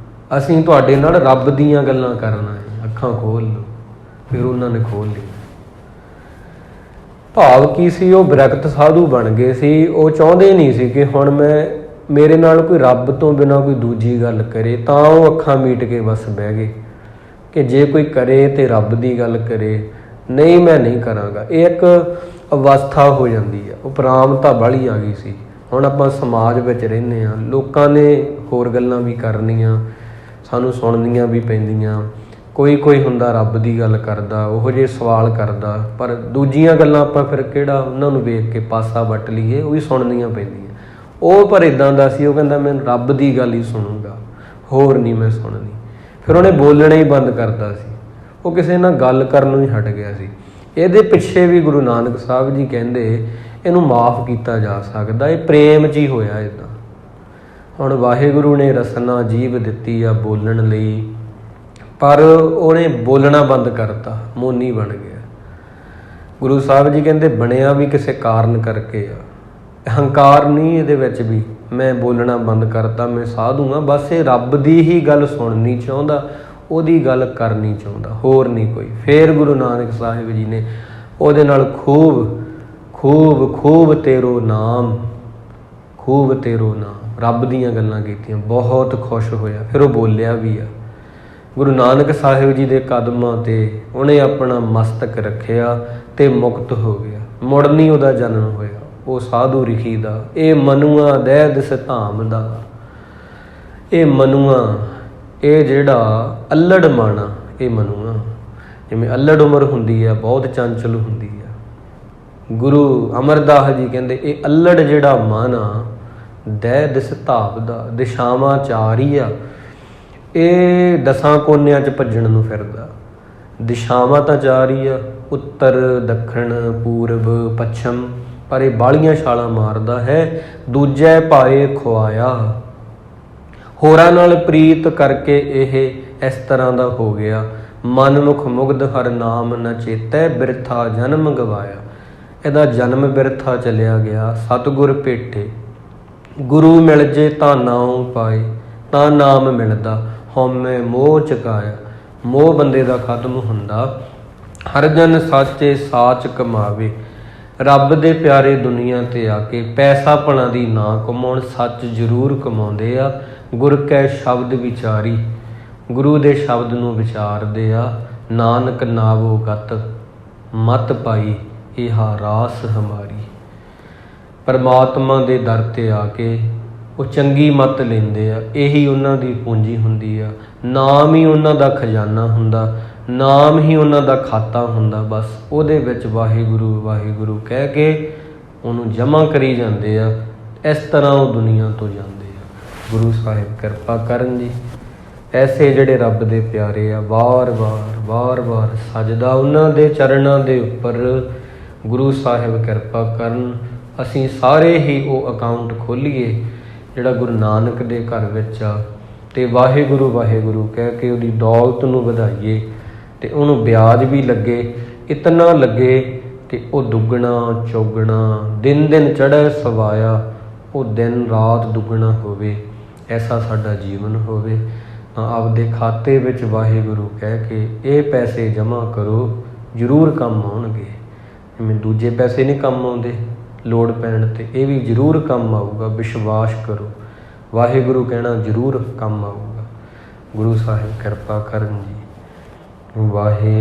ਅਸੀਂ ਤੁਹਾਡੇ ਨਾਲ ਰੱਬ ਦੀਆਂ ਗੱਲਾਂ ਕਰਨਾ ਹੈ, ਅੱਖਾਂ ਖੋਲ੍ਹ ਲਓ। ਫਿਰ ਉਹਨਾਂ ਨੇ ਖੋਲ੍ਹ ਲਈ। ਭਾਵ ਕੀ ਸੀ? ਉਹ ਵਿਰਕਤ ਸਾਧੂ ਬਣ ਗਏ ਸੀ। ਉਹ ਚਾਹੁੰਦੇ ਨਹੀਂ ਸੀ ਕਿ ਹੁਣ ਮੇਰੇ ਨਾਲ ਕੋਈ ਰੱਬ ਤੋਂ ਬਿਨਾਂ ਕੋਈ ਦੂਜੀ ਗੱਲ ਕਰੇ, ਤਾਂ ਉਹ ਅੱਖਾਂ ਮੀਟ ਕੇ ਬਸ ਬਹਿ ਗਏ ਕਿ ਜੇ ਕੋਈ ਕਰੇ ਤੇ ਰੱਬ ਦੀ ਗੱਲ ਕਰੇ, ਨਹੀਂ ਮੈਂ ਨਹੀਂ ਕਰਾਂਗਾ। ਇਹ ਇੱਕ ਅਵਸਥਾ ਹੋ ਜਾਂਦੀ ਆ, ਉਪਰਾਮਤਾ ਬਾਹਲੀ ਆ ਗਈ ਸੀ। ਹੁਣ ਆਪਾਂ ਸਮਾਜ ਵਿੱਚ ਰਹਿੰਦੇ ਹਾਂ, ਲੋਕਾਂ ਨੇ ਹੋਰ ਗੱਲਾਂ ਵੀ ਕਰਨੀਆਂ, ਸਾਨੂੰ ਸੁਣਨੀਆਂ ਵੀ ਪੈਂਦੀਆਂ। ਕੋਈ ਹੁੰਦਾ ਰੱਬ ਦੀ ਗੱਲ ਕਰਦਾ, ਉਹੋ ਜਿਹੇ ਸਵਾਲ ਕਰਦਾ, ਪਰ ਦੂਜੀਆਂ ਗੱਲਾਂ ਆਪਾਂ ਫਿਰ ਕਿਹੜਾ ਉਹਨਾਂ ਨੂੰ ਵੇਖ ਕੇ ਪਾਸਾ ਵੱਟ ਲਈਏ, ਉਹ ਵੀ ਸੁਣਨੀਆਂ ਪੈਂਦੀਆਂ। ਉਹ ਪਰ ਇੱਦਾਂ ਦਾ ਸੀ, ਉਹ ਕਹਿੰਦਾ ਮੈਂ ਰੱਬ ਦੀ ਗੱਲ ਹੀ ਸੁਣੂੰਗਾ, ਹੋਰ ਨਹੀਂ ਮੈਂ ਸੁਣਨੀ। ਫਿਰ ਉਹਨੇ ਬੋਲਣਾ ਹੀ ਬੰਦ ਕਰਤਾ ਸੀ, ਉਹ ਕਿਸੇ ਨਾਲ ਗੱਲ ਕਰਨ ਨੂੰ ਹੀ ਹਟ ਗਿਆ ਸੀ। ਇਹਦੇ ਪਿੱਛੇ ਵੀ ਗੁਰੂ ਨਾਨਕ ਸਾਹਿਬ ਜੀ ਕਹਿੰਦੇ ਇਹਨੂੰ ਮਾਫ ਕੀਤਾ ਜਾ ਸਕਦਾ, ਇਹ ਪ੍ਰੇਮ 'ਚ ਹੀ ਹੋਇਆ ਇੱਦਾਂ। ਹੁਣ ਵਾਹਿਗੁਰੂ ਨੇ ਰਸਨਾ ਜੀਭ ਦਿੱਤੀ ਆ ਬੋਲਣ ਲਈ, ਪਰ ਉਹਨੇ ਬੋਲਣਾ ਬੰਦ ਕਰਤਾ, ਮੋਨੀ ਬਣ ਗਿਆ। ਗੁਰੂ ਸਾਹਿਬ ਜੀ ਕਹਿੰਦੇ ਬਣਿਆ ਵੀ ਕਿਸੇ ਕਾਰਨ ਕਰਕੇ ਆ, ਅਹੰਕਾਰ ਨਹੀਂ ਇਹਦੇ ਵਿੱਚ ਵੀ। ਮੈਂ ਬੋਲਣਾ ਬੰਦ ਕਰਤਾ, ਮੈਂ ਸਾਧੂ ਹਾਂ, ਬਸ ਇਹ ਰੱਬ ਦੀ ਹੀ ਗੱਲ ਸੁਣਨੀ ਚਾਹੁੰਦਾ, ਉਹਦੀ ਗੱਲ ਕਰਨੀ ਚਾਹੁੰਦਾ, ਹੋਰ ਨਹੀਂ ਕੋਈ। ਫਿਰ ਗੁਰੂ ਨਾਨਕ ਸਾਹਿਬ ਜੀ ਨੇ ਉਹਦੇ ਨਾਲ ਖੂਬ ਤੇਰੋ ਨਾਮ, ਖੂਬ ਤੇਰੋ ਨਾਮ, ਰੱਬ ਦੀਆਂ ਗੱਲਾਂ ਕੀਤੀਆਂ। ਬਹੁਤ ਖੁਸ਼ ਹੋਇਆ, ਫਿਰ ਉਹ ਬੋਲਿਆ ਵੀ ਆ। ਗੁਰੂ ਨਾਨਕ ਸਾਹਿਬ ਜੀ ਦੇ ਕਦਮਾਂ ਤੇ ਉਹਨੇ ਆਪਣਾ ਮਸਤਕ ਰੱਖਿਆ ਤੇ ਮੁਕਤ ਹੋ ਗਿਆ। ਮੁੜ ਨਹੀਂ ਉਹਦਾ ਜਨਮ ਹੋਇਆ। ਉਹ ਸਾਧੂ ਰਿਖੀ ਦਾ, ਇਹ ਮਨੁਆ ਦਹਿ ਦਿਸ ਧਾਮ ਦਾ, ਇਹ ਮਨੁਆ, ਇਹ ਜਿਹੜਾ ਅੱਲੜ ਮਾਣਾ, ਇਹ ਮਨੁਆ। ਜਿਵੇਂ ਅੱਲੜ ਉਮਰ ਹੁੰਦੀ ਆ, ਬਹੁਤ ਚੰਚਲ ਹੁੰਦੀ ਆ। ਗੁਰੂ ਅਮਰਦਾਸ ਜੀ ਕਹਿੰਦੇ ਇਹ ਅੱਲੜ ਜਿਹੜਾ ਮਨ ਆ, ਦਹਿ ਦਿਸ ਧਾਮ ਦਾ, ਦਿਸ਼ਾਵਾਂ ਚਾਰ ਹੀ ਆ, ਇਹ 10 ਕੋਨਿਆਂ 'ਚ ਭੱਜਣ ਨੂੰ ਫਿਰਦਾ। ਦਿਸ਼ਾਵਾਂ ਤਾਂ ਚਾਰ ਹੀ ਆ, ਉੱਤਰ, ਦੱਖਣ, ਪੂਰਬ, ਪੱਛਮ, ਪਰ ਇਹ ਬਾਹਲੀਆਂ ਛਾਲਾਂ ਮਾਰਦਾ ਹੈ। ਦੂਜੇ ਭਾਏ ਖੁਆਇਆ, ਹੋਰਾਂ ਨਾਲ ਪ੍ਰੀਤ ਕਰਕੇ ਇਹ ਇਸ ਤਰ੍ਹਾਂ ਦਾ ਹੋ ਗਿਆ। ਮਨਮੁਖ ਮੁਗਧ ਹਰ ਨਾਮ ਨ ਚੇਤੈ, ਬਿਰਥਾ ਜਨਮ ਗਵਾਇਆ। ਇਹਦਾ ਜਨਮ ਬਿਰਥਾ ਚਲਿਆ ਗਿਆ। ਸਤਿਗੁਰ ਭੇਟੇ, ਗੁਰੂ ਮਿਲ ਜੇ ਤਾਂ ਨਾਉ ਪਾਏ, ਤਾਂ ਨਾਮ ਮਿਲਦਾ, ਹਉਮੈ ਮੋਹ ਚੁਕਾਇਆ। ਮੋਹ ਬੰਦੇ ਦਾ ਖਤਮ ਹੁੰਦਾ। ਹਰ ਜਨ ਸਾਚੇ ਸਾਚ ਕਮਾਵੇ, ਰੱਬ ਦੇ ਪਿਆਰੇ ਦੁਨੀਆ ਤੇ ਆ ਕੇ ਪੈਸਾ ਭਲਾ ਦੀ ਨਾ ਕਮਾਉਣ, ਸੱਚ ਜ਼ਰੂਰ ਕਮਾਉਂਦੇ ਆ। ਗੁਰ ਕੈ ਸ਼ਬਦ ਵਿਚਾਰੀ, ਗੁਰੂ ਦੇ ਸ਼ਬਦ ਨੂੰ ਵਿਚਾਰਦੇ ਆ। ਨਾਨਕ ਨਾਵੋ ਗਤ ਮਤ ਪਾਈ, ਇਹਾ ਰਾਸ ਹਮਾਰੀ। ਪਰਮਾਤਮਾ ਦੇ ਦਰ ਤੇ ਆ ਕੇ ਉਹ ਚੰਗੀ ਮੱਤ ਲੈਂਦੇ ਆ। ਇਹੀ ਉਹਨਾਂ ਦੀ ਪੂੰਜੀ ਹੁੰਦੀ ਆ। ਨਾਮ ਹੀ ਉਹਨਾਂ ਦਾ ਖਜ਼ਾਨਾ ਹੁੰਦਾ, ਨਾਮ ਹੀ ਉਹਨਾਂ ਦਾ ਖਾਤਾ ਹੁੰਦਾ। ਬਸ ਉਹਦੇ ਵਿੱਚ ਵਾਹਿਗੁਰੂ ਵਾਹਿਗੁਰੂ ਕਹਿ ਕੇ ਉਹਨੂੰ ਜਮ੍ਹਾਂ ਕਰੀ ਜਾਂਦੇ ਆ। ਇਸ ਤਰ੍ਹਾਂ ਉਹ ਦੁਨੀਆ ਤੋਂ ਜਾਂਦੇ ਆ। ਗੁਰੂ ਸਾਹਿਬ ਕਿਰਪਾ ਕਰਨ ਜੀ। ਐਸੇ ਜਿਹੜੇ ਰੱਬ ਦੇ ਪਿਆਰੇ ਆ, ਵਾਰ-ਵਾਰ ਸਜਦਾ ਉਹਨਾਂ ਦੇ ਚਰਨਾਂ ਦੇ ਉੱਪਰ। ਗੁਰੂ ਸਾਹਿਬ ਕਿਰਪਾ ਕਰਨ, ਅਸੀਂ ਸਾਰੇ ਹੀ ਉਹ ਅਕਾਊਂਟ ਖੋਲ੍ਹੀਏ ਜਿਹੜਾ ਗੁਰੂ ਨਾਨਕ ਦੇ ਘਰ ਵਿੱਚ ਆ, ਅਤੇ ਵਾਹਿਗੁਰੂ ਵਾਹਿਗੁਰੂ ਕਹਿ ਕੇ ਉਹਦੀ ਦੌਲਤ ਨੂੰ ਵਧਾਈਏ, ਅਤੇ ਉਹਨੂੰ ਵਿਆਜ ਵੀ ਲੱਗੇ, ਇਤਨਾ ਲੱਗੇ ਕਿ ਉਹ ਦੁੱਗਣਾ ਚੌਗਣਾ, ਦਿਨ ਦਿਨ ਚੜ੍ਹੇ ਸਵਾਇਆ, ਉਹ ਦਿਨ ਰਾਤ ਦੁੱਗਣਾ ਹੋਵੇ। ਐਸਾ ਸਾਡਾ ਜੀਵਨ ਹੋਵੇ। ਤਾਂ ਆਪਦੇ ਖਾਤੇ ਵਿੱਚ ਵਾਹਿਗੁਰੂ ਕਹਿ ਕੇ ਇਹ ਪੈਸੇ ਜਮ੍ਹਾਂ ਕਰੋ, ਜ਼ਰੂਰ ਕੰਮ ਆਉਣਗੇ। ਜਿਵੇਂ ਦੂਜੇ ਪੈਸੇ ਨਹੀਂ ਕੰਮ ਆਉਂਦੇ, ਲੋੜ ਪੈਣ 'ਤੇ ਇਹ ਵੀ ਜ਼ਰੂਰ ਕੰਮ ਆਊਗਾ। ਵਿਸ਼ਵਾਸ ਕਰੋ, ਵਾਹਿਗੁਰੂ ਕਹਿਣਾ ਜ਼ਰੂਰ ਕੰਮ ਆਊਗਾ। ਗੁਰੂ ਸਾਹਿਬ ਕਿਰਪਾ ਕਰਨ ਜੀ। ਵਾਹਿ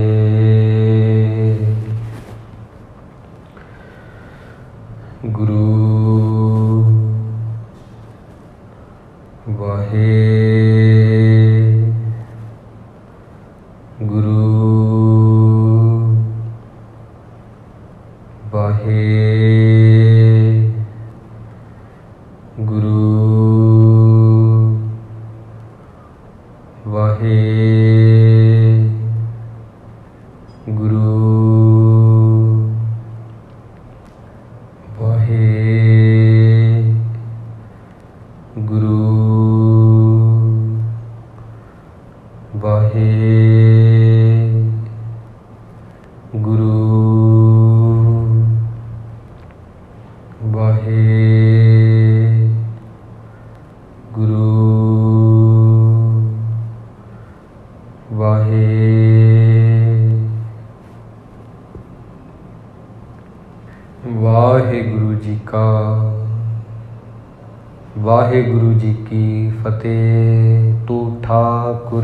ਗੁਰੂ ਵਾਹਿ ਗੁਰੂ ਵਾਹਿ ਗੁਰੂ ਵਾਹਿ ਗੁਰੂ ਵਾਹਿ ਗੁਰੂ ਵਾਹਿ ਗੁਰੂ ਵਾਹਿ ਗੁਰੂ ਵਾਹਿ ਵਾਹਿਗੁਰੂ ਜੀ ਕਾ ਵਾਹਿਗੁਰੂ ਜੀ ਕੀ ਫਤਿਹ। ਤੂੰ ਠਾਕੁਰ।